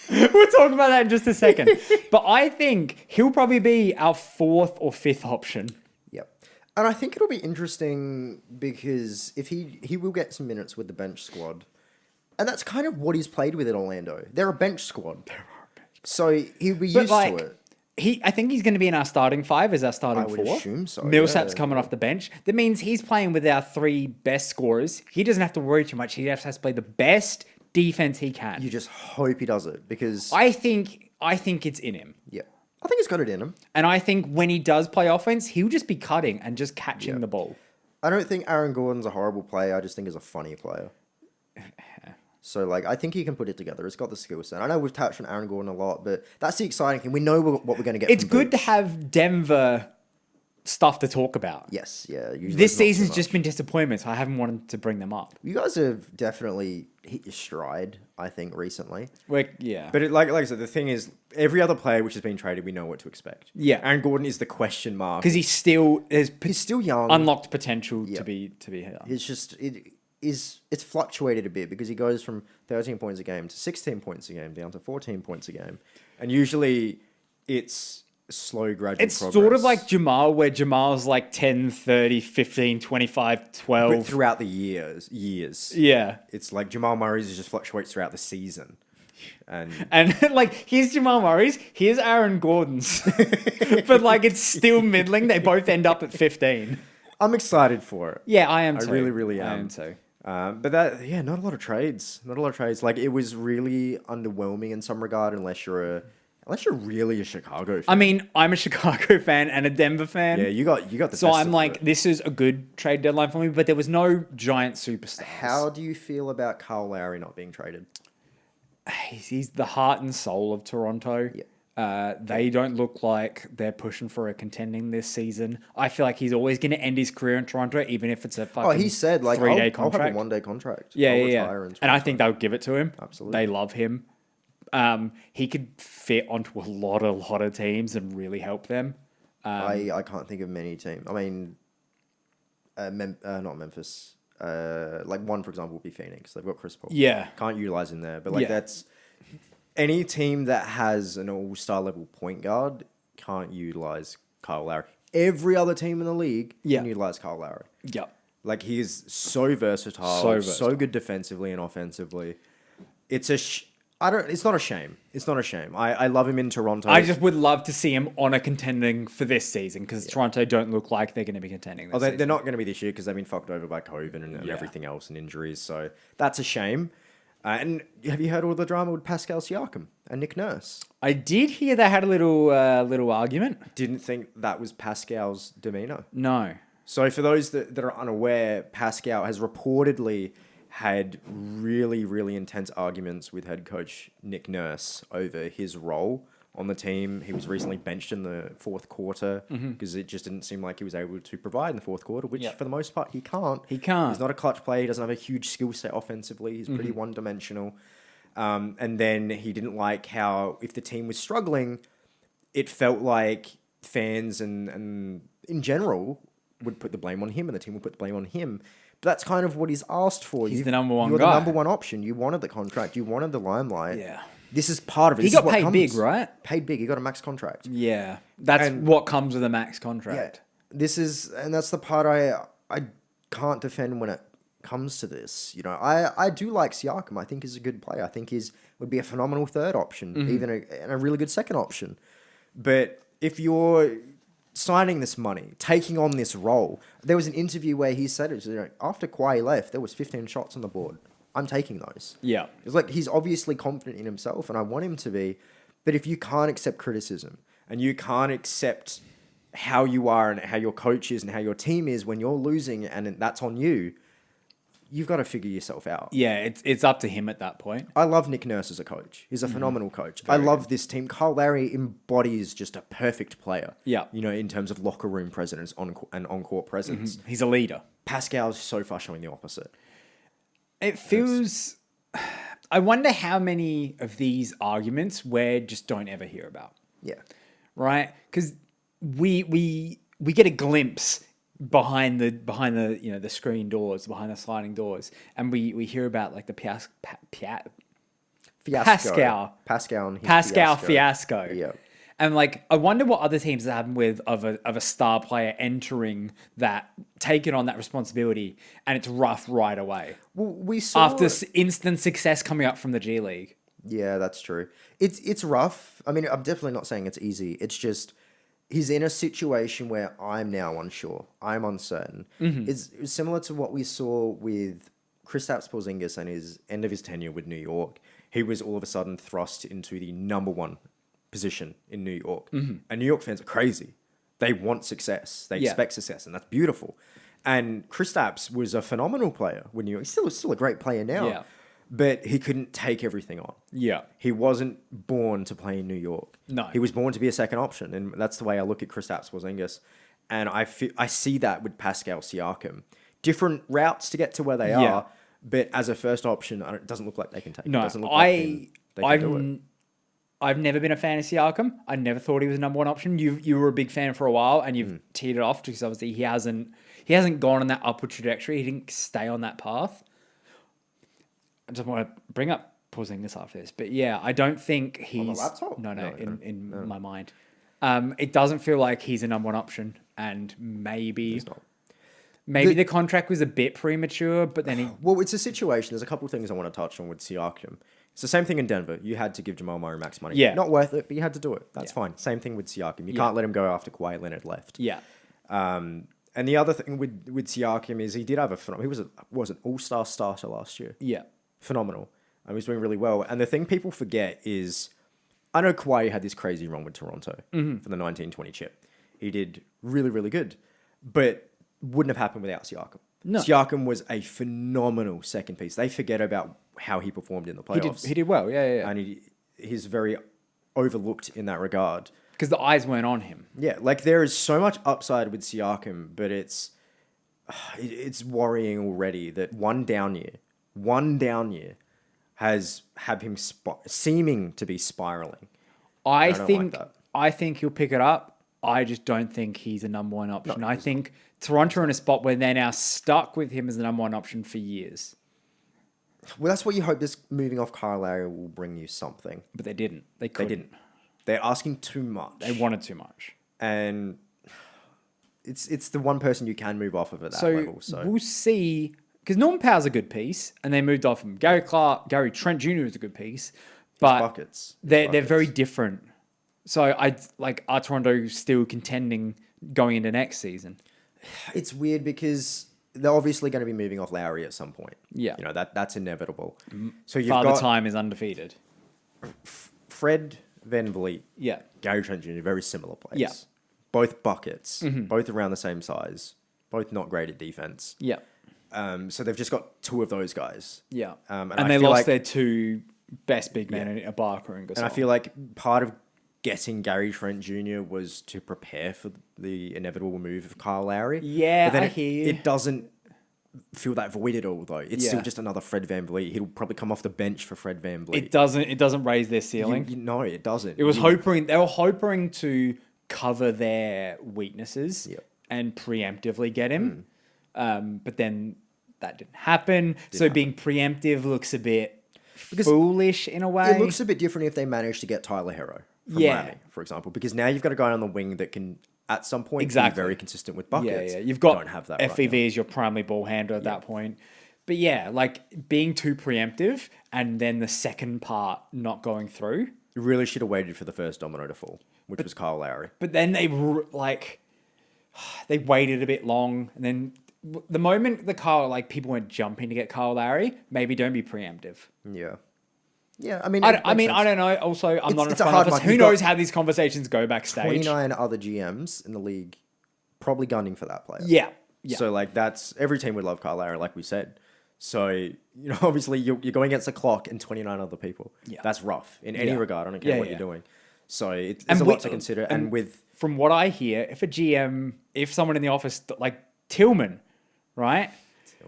We'll talk about that in just a second. But I think he'll probably be our 4th or 5th option. Yep. And I think it'll be interesting because if he will get some minutes with the bench squad. And that's kind of what he's played with in Orlando. They're a bench squad. So he'll be used to it. I think he's going to be in our starting 5 as our starting I would 4. assume so, Millsap's yeah. coming off the bench. That means he's playing with our 3 best scorers. He doesn't have to worry too much. He just has to play the best defense he can. You just hope he does it because I think it's in him. yeah, I think he's got it in him. And I think when he does play offense, he'll just be cutting and just catching the ball. I don't think Aaron Gordon's a horrible player. I just think he's a funny player. So, like, I think he can put it together. It's got the skill set. I know we've touched on Aaron Gordon a lot, but that's the exciting thing. We know what we're going to get. It's from good to Vooch. have Denver stuff to talk about. Yes, yeah. Usually This it's not so season's much. just been disappointments. I haven't wanted to bring them up. You guys have definitely hit your stride, I think, recently. Yeah. But like I said, the thing is, every other player which has been traded, we know what to expect. Yeah. Aaron Gordon is the question mark. Because he's still He's still young. unlocked potential Yeah. to be here. It's fluctuated a bit because he goes from 13 points a game to 16 points a game down to 14 points a game. And usually it's slow, gradual It's progress. sort of like Jamal, where Jamal's like 10, 30, 15, 25, 12. But throughout the years. Yeah. It's like Jamal Murray's just fluctuates throughout the season. And like, here's Jamal Murray's, here's Aaron Gordon's. But like, it's still middling. They both end up at 15. I'm excited for it. Yeah, I am too. I really, really am. I am too. But not a lot of trades. Not a lot of trades. Like, it was really underwhelming in some regard, unless you're really a Chicago fan. I mean, I'm a Chicago fan and a Denver fan. Yeah, you got the. So best I'm of like, it. this is a good trade deadline for me, but there was no giant superstars. How do you feel about Kyle Lowry not being traded? He's the heart and soul of Toronto. Yeah. They don't look like they're pushing for a contending this season. I feel like he's always going to end his career in Toronto, even if it's a fucking he said, like, 3-day I'll have contract. a 1-day contract. Yeah, I'll yeah, retire yeah. in And I 2025. think they'll give it to him. Absolutely. They love him. He could fit onto a lot of teams and really help them. I can't think of many teams. I mean, not Memphis. Like one, for example, would be Phoenix. They've got Chris Paul. Yeah. Can't utilize him there. But like Yeah. that's any team that has an all-star level point guard can't utilize Kyle Lowry. Every other team in the league can utilize Kyle Lowry. Yep. Like he is so versatile, so good defensively and offensively. It's it's not a shame. It's not a shame. I love him in Toronto. I just would love to see him on a contending for this season because Toronto don't look like they're going to be contending this season. They're not going to be this year because they've been fucked over by COVID and everything else and injuries. So that's a shame. And have you heard all the drama with Pascal Siakam and Nick Nurse? I did hear they had a little argument. Didn't think that was Pascal's demeanor. No. So for those that are unaware, Pascal has reportedly had really, really intense arguments with head coach Nick Nurse over his role on the team. He was recently benched in the fourth quarter because it just didn't seem like he was able to provide in the fourth quarter, which for the most part he can't. He can't. He's not a clutch player. He doesn't have a huge skill set offensively. He's pretty one-dimensional. And then he didn't like how if the team was struggling, it felt like fans and in general would put the blame on him and the team would put the blame on him. But that's kind of what he's asked for. He's the number one You're guy. the number one option. You wanted the contract. You wanted the limelight. Yeah. This is part of it. He This is got what paid comes. big, right? Paid big. He got a max contract. Yeah. That's what comes with a max contract. That's the part I can't defend when it comes to this. You know, I do like Siakam. I think he's a good player. I think would be a phenomenal third option, even a really good second option. But if you're signing this money, taking on this role, there was an interview where he said it. You know, after Kawhi left, there was 15 shots on the board. I'm taking those. Yeah. It's like he's obviously confident in himself, and I want him to be. But if you can't accept criticism and you can't accept how you are and how your coach is and how your team is when you're losing and that's on you, you've got to figure yourself out. Yeah, it's up to him at that point. I love Nick Nurse as a coach. He's a phenomenal coach. I love this team. Kyle Lowry embodies just a perfect player. Yeah. You know, in terms of locker room presence and on-court presence. He's a leader. Pascal's so far showing the opposite. It feels... I wonder how many of these arguments we just don't ever hear about. Yeah. Right? Because we get a glimpse behind the the screen doors, behind the sliding doors, and we hear about like the Fiasco. Pascal fiasco. Yeah. And like, I wonder what other teams have happened with of a star player entering that, taking on that responsibility, and it's rough right away. Well, we saw after instant success coming up from the G League. Yeah, that's true. It's rough. I mean, I'm definitely not saying it's easy. It's just he's in a situation where I'm now unsure. I'm uncertain. It's similar to what we saw with Kristaps Porzingis and his end of his tenure with New York. He was all of a sudden thrust into the number one position in New York. And New York fans are crazy. They want success. They expect success, and that's beautiful. And Kristaps was a phenomenal player with New York. He's still a great player now. Yeah. But he couldn't take everything on. Yeah. He wasn't born to play in New York. No. He was born to be a second option. And that's the way I look at Kristaps Porzingis. And I see that with Pascal Siakam. Different routes to get to where they are. But as a first option, it doesn't look like they can take it. No, It doesn't look like they can do it. I've never been a fan of Siakam. I never thought he was a number one option. You were a big fan for a while, and you've teered it off because obviously he hasn't gone on that upward trajectory. He didn't stay on that path. I just want to bring up Porzingis after this, but yeah, I don't think he's on the laptop. No, in my mind, it doesn't feel like he's a number one option, and maybe the contract was a bit premature, but then Well, it's a situation. There's a couple of things I want to touch on with Siakam. It's the same thing in Denver. You had to give Jamal Murray max money. Yeah. Not worth it, but you had to do it. That's fine. Same thing with Siakam. You can't let him go after Kawhi Leonard left. yeah, And the other thing with Siakam is he did have he was an all-star starter last year. yeah, Phenomenal. He was doing really well. And the thing people forget is, I know Kawhi had this crazy run with Toronto for the 1920 chip. He did really, really good, but wouldn't have happened without Siakam. No. Siakam was a phenomenal second piece. They forget about how he performed in the playoffs. he did well. Yeah. And he's very overlooked in that regard. Because the eyes weren't on him. Yeah, like there is so much upside with Siakam, but it's worrying already that one down year has have him seeming to be spiraling. I don't think like that. I think he'll pick it up. I just don't think he's a number one option. No, I think Toronto are in a spot where they're now stuck with him as the number one option for years. Well, that's what you hope this moving off Kyle Lowry will bring you something. But they didn't. They They didn't. They're asking too much. They wanted too much. And it's the one person you can move off of at that So level. So we'll see. Because Norman Powell's a good piece, and they moved off him. Gary Trent Jr. is a good piece, but buckets. They're very different. So are Toronto still contending going into next season? It's weird because they're obviously going to be moving off Lowry at some point. Yeah. You know, that's inevitable. So you've Father got Time is undefeated. Fred VanVleet, Yeah. Gary Trent Jr., very similar players. Yeah. Both buckets, both around the same size, both not great at defense. Yeah. So they've just got two of those guys. Yeah. And And I they feel lost like- their two best big men, Ibaka and Gasol. And I feel like part of getting Gary Trent Jr. was to prepare for the inevitable move of Kyle Lowry. Yeah, but then I hear you. it doesn't feel that void at all, though. It's still Yeah. just another Fred VanVleet. He'll probably come off the bench for Fred VanVleet. It doesn't raise their ceiling. No, it doesn't. They were hoping to cover their weaknesses Yep. and preemptively get him. But then that didn't happen. Being preemptive looks a bit foolish in a way. It looks a bit different if they manage to get Tyler Hero from Miami, for example, because now you've got a guy on the wing that can, at some point, be very consistent with buckets. Yeah. You've got don't have that FEV right as your primary ball handler at that point. But yeah, like being too preemptive and then the second part not going through. You really should have waited for the first domino to fall, which was Kyle Lowry. But then they waited a bit long, and then the moment people went jumping to get Kyle Lowry, maybe don't be preemptive. Yeah. Yeah, I mean, I don't know. Also, I'm not in it's a front hard of us. market. Who You've knows got how these conversations go backstage? 29 other GMs in the league probably gunning for that player. Yeah. So, like, that's every team would love Kyle Lowry, like we said. So, you know, obviously you're going against the clock and 29 other people. Yeah. That's rough in any regard. I don't care what you're doing. So, it's a lot to consider. And with... From what I hear, if someone in the office, like Tillman, right?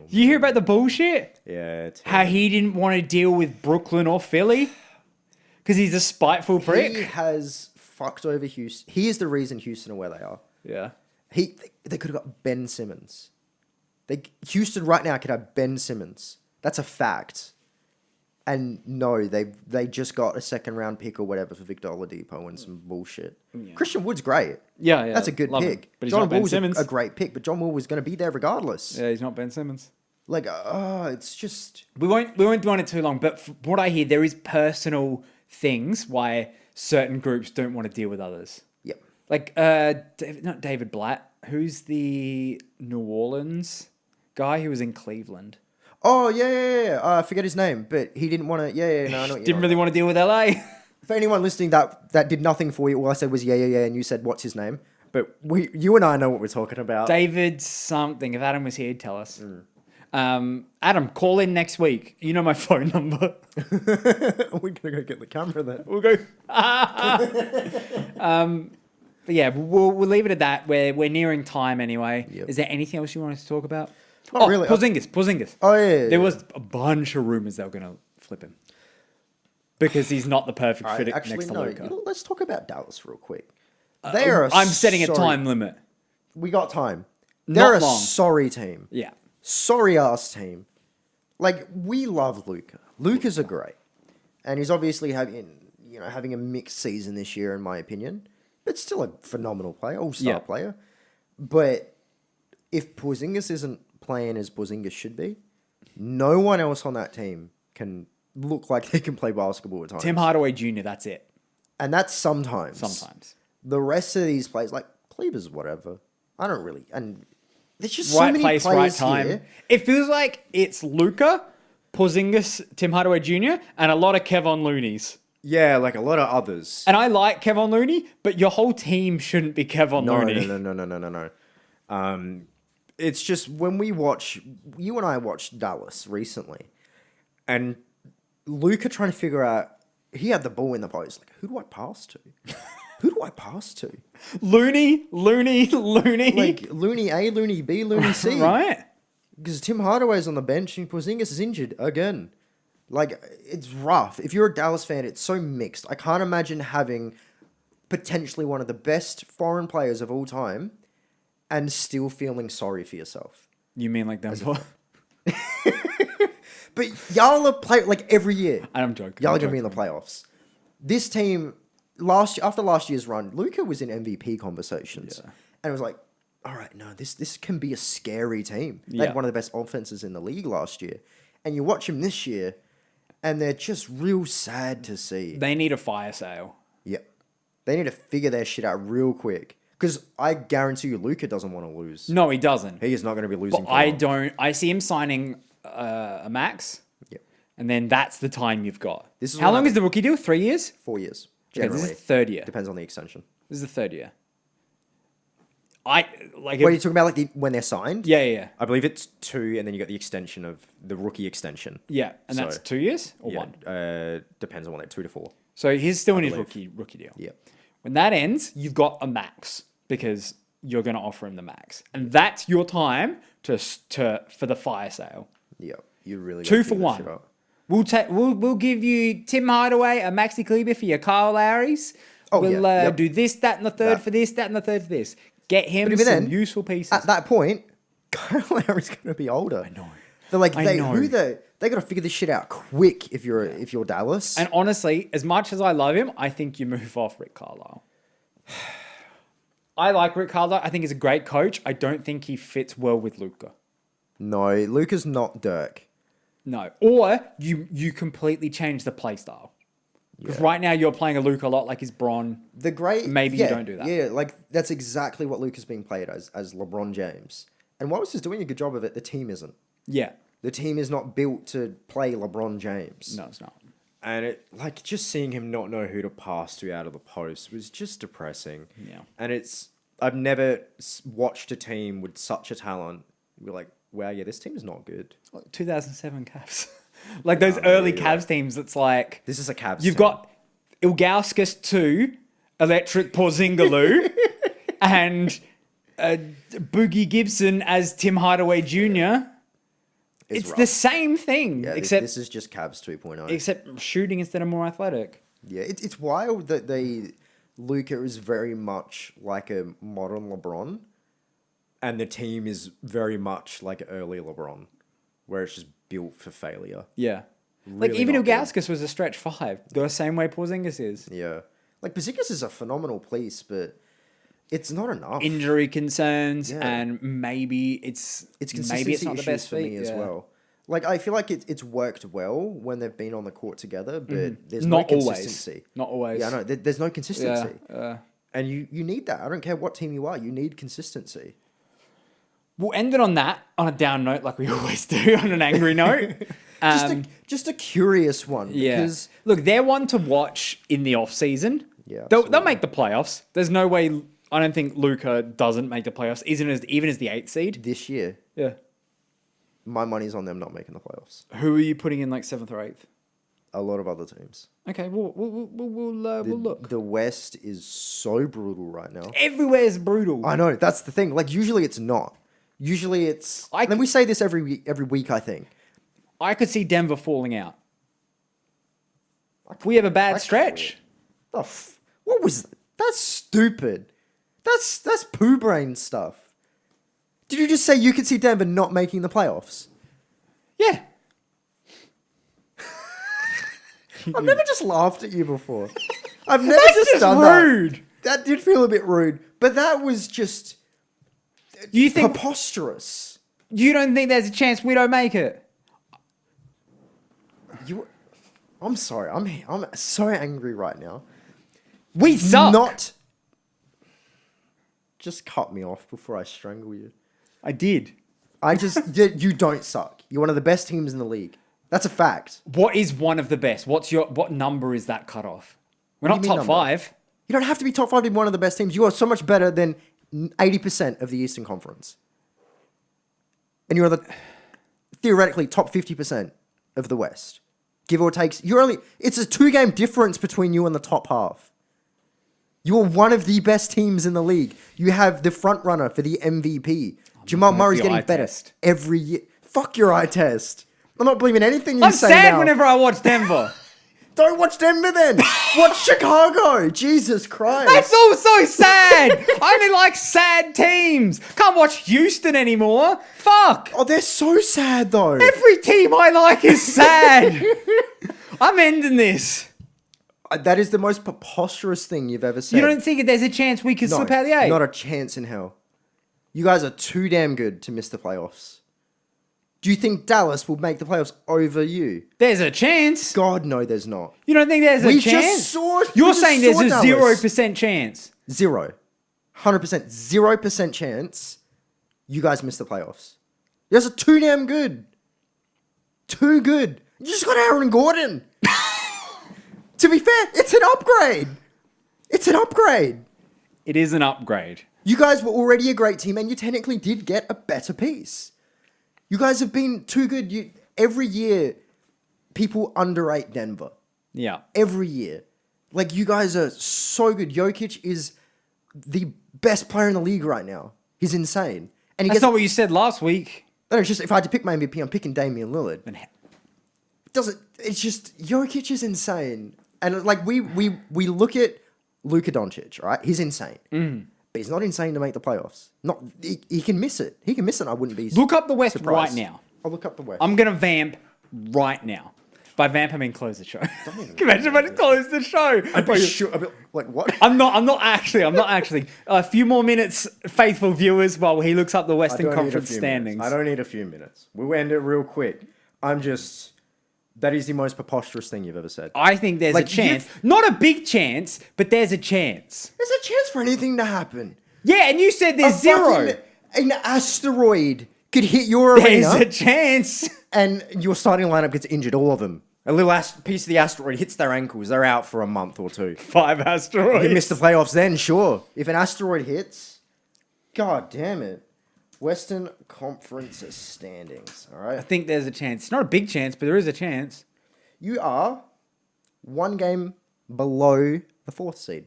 You hear about the bullshit? Yeah. How he didn't want to deal with Brooklyn or Philly? Because he's a spiteful prick. He has fucked over Houston. He is the reason Houston are where they are. Yeah. They could have got Ben Simmons. Houston right now could have Ben Simmons. That's a fact. And no, they just got a second round pick or whatever for Victor Oladipo and some bullshit. Yeah. Christian Wood's great. Yeah. That's a good pick. But John Wall's a great pick, but John Wall was going to be there regardless. Yeah, he's not Ben Simmons. Like, it's just... We won't do on it too long, but from what I hear, there is personal things why certain groups don't want to deal with others. Yep. Like, not David Blatt. Who's the New Orleans guy who was in Cleveland? Oh, yeah. I forget his name, but he didn't want to... Yeah, no, I know what Didn't really want to deal with LA. For anyone listening that did nothing for you, all I said was yeah, and you said, what's his name? But you and I know what we're talking about. David something. If Adam was here, he'd tell us. Adam, call in next week. You know my phone number. We're going to go get the camera then. We'll go. But yeah, we'll leave it at that. We're nearing time anyway. Yep. Is there anything else you wanted to talk about? Not really. Porzingis. Oh, yeah. There was a bunch of rumors they were going to flip him. Because he's not the perfect fit next to Luka. You know, let's talk about Dallas real quick. I'm setting a time limit. We got time. Not They're a long. sorry team. Yeah. Sorry ass team. Like, we love Luka. Luka's a great. And he's obviously having a mixed season this year, in my opinion. But still a phenomenal player, all-star player. But if Porzingis isn't playing as Porzingis should be, no one else on that team can look like they can play basketball at times. Tim Hardaway Jr., that's it. And that's sometimes. Sometimes. The rest of these players, like Cleavers, whatever, I don't really... And there's just Right so many place, players right time. here. It feels like it's Luka, Porzingis, Tim Hardaway Jr., and a lot of Kevon Looney's. Yeah, like a lot of others. And I like Kevon Looney, but your whole team shouldn't be Kevon Looney. No. It's just when you and I watched Dallas recently, and Luka trying to figure out he had the ball in the post. Like, who do I pass to? Who do I pass to? Looney. Like, Looney A, Looney B, Looney C. Right? Because Tim Hardaway's on the bench and Porzingis is injured again. Like, it's rough. If you're a Dallas fan, it's so mixed. I can't imagine having potentially one of the best foreign players of all time and still feeling sorry for yourself. You mean like Denver? But y'all are like every year. I'm joking. Y'all are going to be in the playoffs. This team, after last year's run, Luka was in MVP conversations. Yeah. And it was like, all right, no, this can be a scary team. They Yeah. had one of the best offenses in the league last year. And you watch him this year, and they're just real sad to see. They need a fire sale. Yep. They need to figure their shit out real quick. Because I guarantee you, Luka doesn't want to lose. No, he doesn't. He is not going to be losing. But I don't. I see him signing a max. Yep. And then that's the time you've got. This is How what long is happened. the rookie deal? 3 years? 4 years. Okay, Generally. this is the third year. Depends on the extension. This is the third year. What are you talking about? Like when they're signed? Yeah. I believe it's 2, and then you got the extension of the rookie extension. Yeah, and that's So, 2 years or Yeah, one. depends on what they're 2 to 4. So he's still in his believe. rookie deal. Yeah. When that ends, you've got a max because you're going to offer him the max, and that's your time for the fire sale. Yeah. You really gotta 2 figure for that shit 1. out. We'll give you Tim Hardaway, a Maxi Kleber for your Kyle Lowry's. Oh, we'll yeah. Yep. do this, that, and the third That. for this, that, and the third for this. Get him But even some then, useful pieces. At that point, Kyle Lowry's going to be older. I know. They're like, I they know. got to figure this shit out quick if you're Dallas. And honestly, as much as I love him, I think you move off Rick Carlisle. I like Rick Carlisle. I think he's a great coach. I don't think he fits well with Luka. No, Luka's not Dirk. No. Or you completely change the play style. Because right now you're playing a Luka a lot like his Bron. Maybe you don't do that. Yeah, like that's exactly what Luka's being played as LeBron James. And whilst he's doing a good job of it, the team isn't. Yeah. The team is not built to play LeBron James. No, it's not. And it like just seeing him not know who to pass to out of the post was just depressing. Yeah. And I've never watched a team with such a talent. We're like, wow, yeah, this team is not good. 2007 Cavs. Like those early Cavs teams, it's like... This is a Cavs You've team. got Ilgauskas 2, Electric Porzingis, and Boogie Gibson as Tim Hardaway Jr. It's rough. the same thing, Yeah, except this is just Cavs 2.0. except shooting instead of more athletic. Yeah, it's wild that Luka is very much like a modern LeBron, and the team is very much like early LeBron, where it's just built for failure. Yeah. Really Like even not good. Ilgauskas was a stretch 5, the same way Porzingis is. Yeah, like Porzingis is a phenomenal piece, but it's not enough. Injury concerns, Yeah. and maybe it's Consistency maybe it's not the issues best for me fit, as yeah. well. Like I feel like it's worked well when they've been on the court together, but there's Not no always. consistency. Not always. Yeah, I know. There's no consistency. Yeah. And you need that. I don't care what team you are. You need consistency. We'll end it on that, on a down note, like we always do, on an angry note. Just a curious one. Yeah. Because Look, they're one to watch in the off season. Yeah, They'll absolutely. make the playoffs. There's no way. I don't think Luka doesn't make the playoffs, even as the 8th seed. this year, Yeah. my money's on them not making the playoffs. Who are you putting in like 7th or 8th? A lot of other teams. Okay, we'll look. The West is so brutal right now. Everywhere's brutal. I know, that's the thing. Like, usually it's not. Usually it's... And we say this every week, I think. I could see Denver falling out. We have a bad stretch. What was that? That's stupid. That's poo brain stuff. Did you just say you could see Denver not making the playoffs? Yeah. I've never just laughed at you before. I've never That's just just done rude. that. That did feel a bit rude, but that was just You think preposterous. you don't think there's a chance we don't make it? I'm sorry. I'm so angry right now. We suck. Not. Just cut me off before I strangle you. I did. You don't suck. You're one of the best teams in the league. That's a fact. What is one of the best? What number is that cutoff? We're What not do you mean top number? 5. You don't have to be top 5 to be one of the best teams. You are so much better than 80% of the Eastern Conference. And you're the theoretically top 50% of the West. Give or takes. It's a 2-game difference between you and the top half. You are one of the best teams in the league. You have the front runner for the MVP. Jamal Murray's getting better every year. Fuck your eye test. I'm not believing anything you say now. I'm sad whenever I watch Denver. Don't watch Denver then. Watch Chicago. Jesus Christ. That's also sad. I only like sad teams. Can't watch Houston anymore. Fuck. Oh, they're so sad though. Every team I like is sad. I'm ending this. That is the most preposterous thing you've ever said. You don't think there's a chance we could slip out the 8? Not a chance in hell. You guys are too damn good to miss the playoffs. Do you think Dallas will make the playoffs over you? There's a chance. God, no, there's not. You don't think there's a chance? You're saying there's a 0% chance. 0. 100%. 0% chance you guys miss the playoffs. You guys are too damn good. Too good. You just got Aaron Gordon. To be fair, it's an upgrade. It's an upgrade. It is an upgrade. You guys were already a great team, and you technically did get a better piece. You guys have been too good. Every year, people underrate Denver. Yeah. Every year. Like, you guys are so good. Jokic is the best player in the league right now. He's insane. And That's not what you said last week. No, it's just, if I had to pick my MVP, I'm picking Damian Lillard. It's just, Jokic is insane. And like, we look at Luka Doncic, right? He's insane. But he's not insane to make the playoffs. He can miss it. He can miss it. I wouldn't be Look up the West surprised. right now. I'll look up the West. I'm going to vamp right now. By vamp, I mean close the show. Can you imagine if I just close the show? Like what? I'm not actually. A few more minutes, faithful viewers, while he looks up the Western Conference standings. I don't need a few minutes. We'll end it real quick. That is the most preposterous thing you've ever said. I think there's a chance. Not a big chance, but there's a chance. There's a chance for anything to happen. Yeah, and you said there's 0. An asteroid could hit your arena. There's a chance. And your starting lineup gets injured, all of them. A little piece of the asteroid hits their ankles. They're out for a month or 2. 5 asteroids. You miss the playoffs then, sure. If an asteroid hits, god damn it. Western Conference standings, all right? I think there's a chance. It's not a big chance, but there is a chance. You are 1 game below the 4th seed.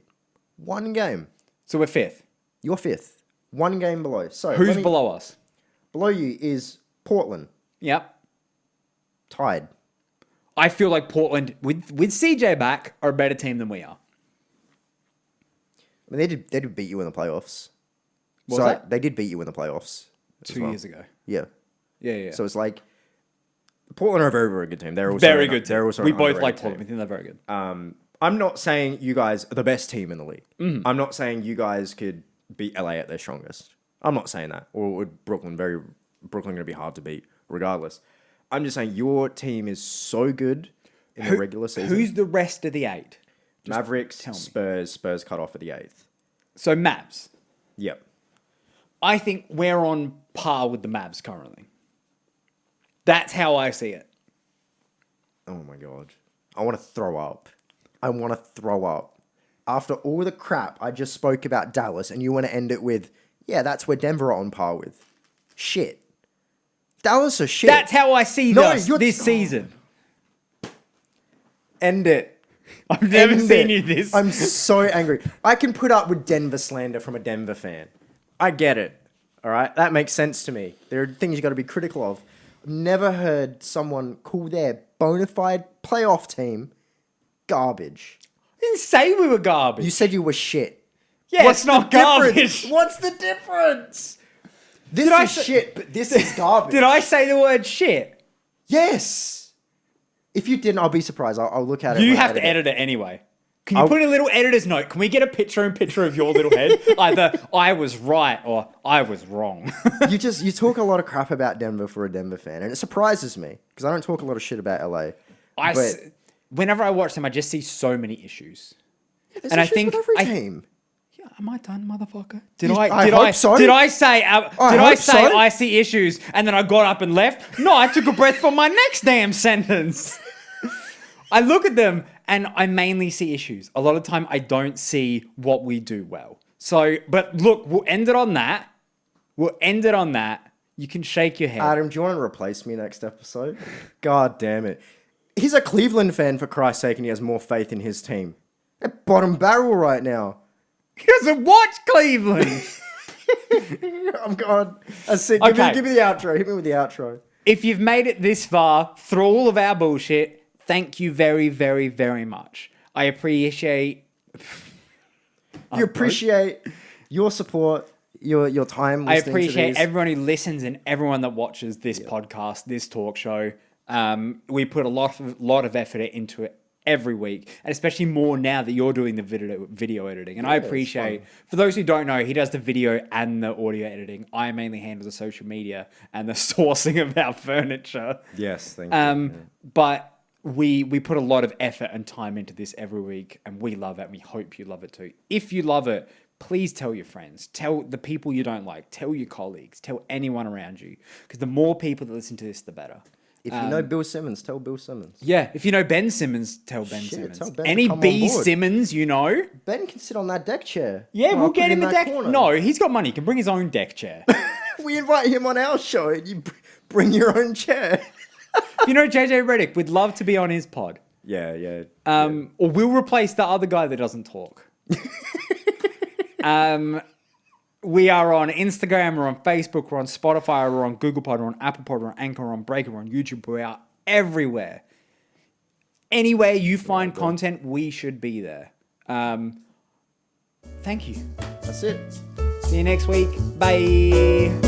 1 game. So we're 5th. You're 5th. 1 game below. So who's below us? Below you is Portland. Yep. Tied. I feel like Portland, with CJ back, are a better team than we are. I mean, they did beat you in the playoffs. What was that? They did beat you in the playoffs. 2 years ago. Yeah. Yeah. So it's like, Portland are a very, very good team. They're also very good. They're also we both like Portland. We think they're very good. I'm not saying you guys are the best team in the league. I'm not saying you guys could beat LA at their strongest. I'm not saying that. Or would Brooklyn going to be hard to beat regardless. I'm just saying your team is so good in the regular season. Who's the rest of the 8? Mavericks, Spurs cut off at the 8th. So Mavs. Yep. I think we're on par with the Mavs currently. That's how I see it. Oh my god. I want to throw up. After all the crap I just spoke about Dallas, and you want to end it with, yeah, that's where Denver are on par with. Shit. Dallas are shit. That's how I see this season. End it. I've never seen you this. I'm so angry. I can put up with Denver slander from a Denver fan. I get it. All right? That makes sense to me. There are things you got to be critical of. I've never heard someone call their bona fide playoff team garbage. I didn't say we were garbage. You said you were shit. Yeah, it's not garbage. What's the difference? This is shit, but this is garbage. Did I say the word shit? Yes. If you didn't, I'll be surprised. I'll look at it. You have to edit it anyway. Can you put a little editor's note? Can we get a picture of your little head? Either I was right or I was wrong. You talk a lot of crap about Denver for a Denver fan, and it surprises me because I don't talk a lot of shit about LA. Whenever I watch them, I just see so many issues. Yeah, and I think with every team. Yeah, am I done, motherfucker? I hope so. Did I say I see issues and then I got up and left? No, I took a breath for my next damn sentence. I look at them and I mainly see issues. A lot of the time I don't see what we do well. So, but look, we'll end it on that. You can shake your head. Adam, do you want to replace me next episode? God damn it. He's a Cleveland fan, for Christ's sake, and he has more faith in his team. They're bottom barrel right now. He doesn't watch Cleveland. I'm gone. That's it. Okay. Give me the outro. Hit me with the outro. If you've made it this far through all of our bullshit, thank you very, very, very much. I appreciate... You appreciate your support, your time listening I to appreciate these. everyone who listens and everyone that watches this podcast, this talk show. We put a lot of effort into it every week, and especially more now that you're doing the video editing. And I appreciate, for those who don't know, he does the video and the audio editing. I mainly handle the social media and the sourcing of our furniture. Yes, thank you. But we put a lot of effort and time into this every week, and we love it, and we hope you love it too. If you love it, please tell your friends, tell the people you don't like, tell your colleagues, tell anyone around you, because the more people that listen to this, the better. If you know Bill Simmons, tell Bill Simmons. Yeah, if you know Ben Simmons, tell Ben Simmons. Tell Ben to Any come on B board. Simmons you know? Ben can sit on that deck chair. Yeah, we'll I'll get put him a in deck. that corner. No, he's got money. He can bring his own deck chair. We invite him on our show, and you bring your own chair. If you know JJ Redick, we'd love to be on his pod. Yeah. Or we'll replace the other guy that doesn't talk. We are on Instagram, we're on Facebook, we're on Spotify, we're on Google Pod, we're on Apple Pod, we're on Anchor, we're on Breaker, we're on YouTube, we're out everywhere. Anywhere you find content, we should be there. Thank you. That's it. See you next week. Bye.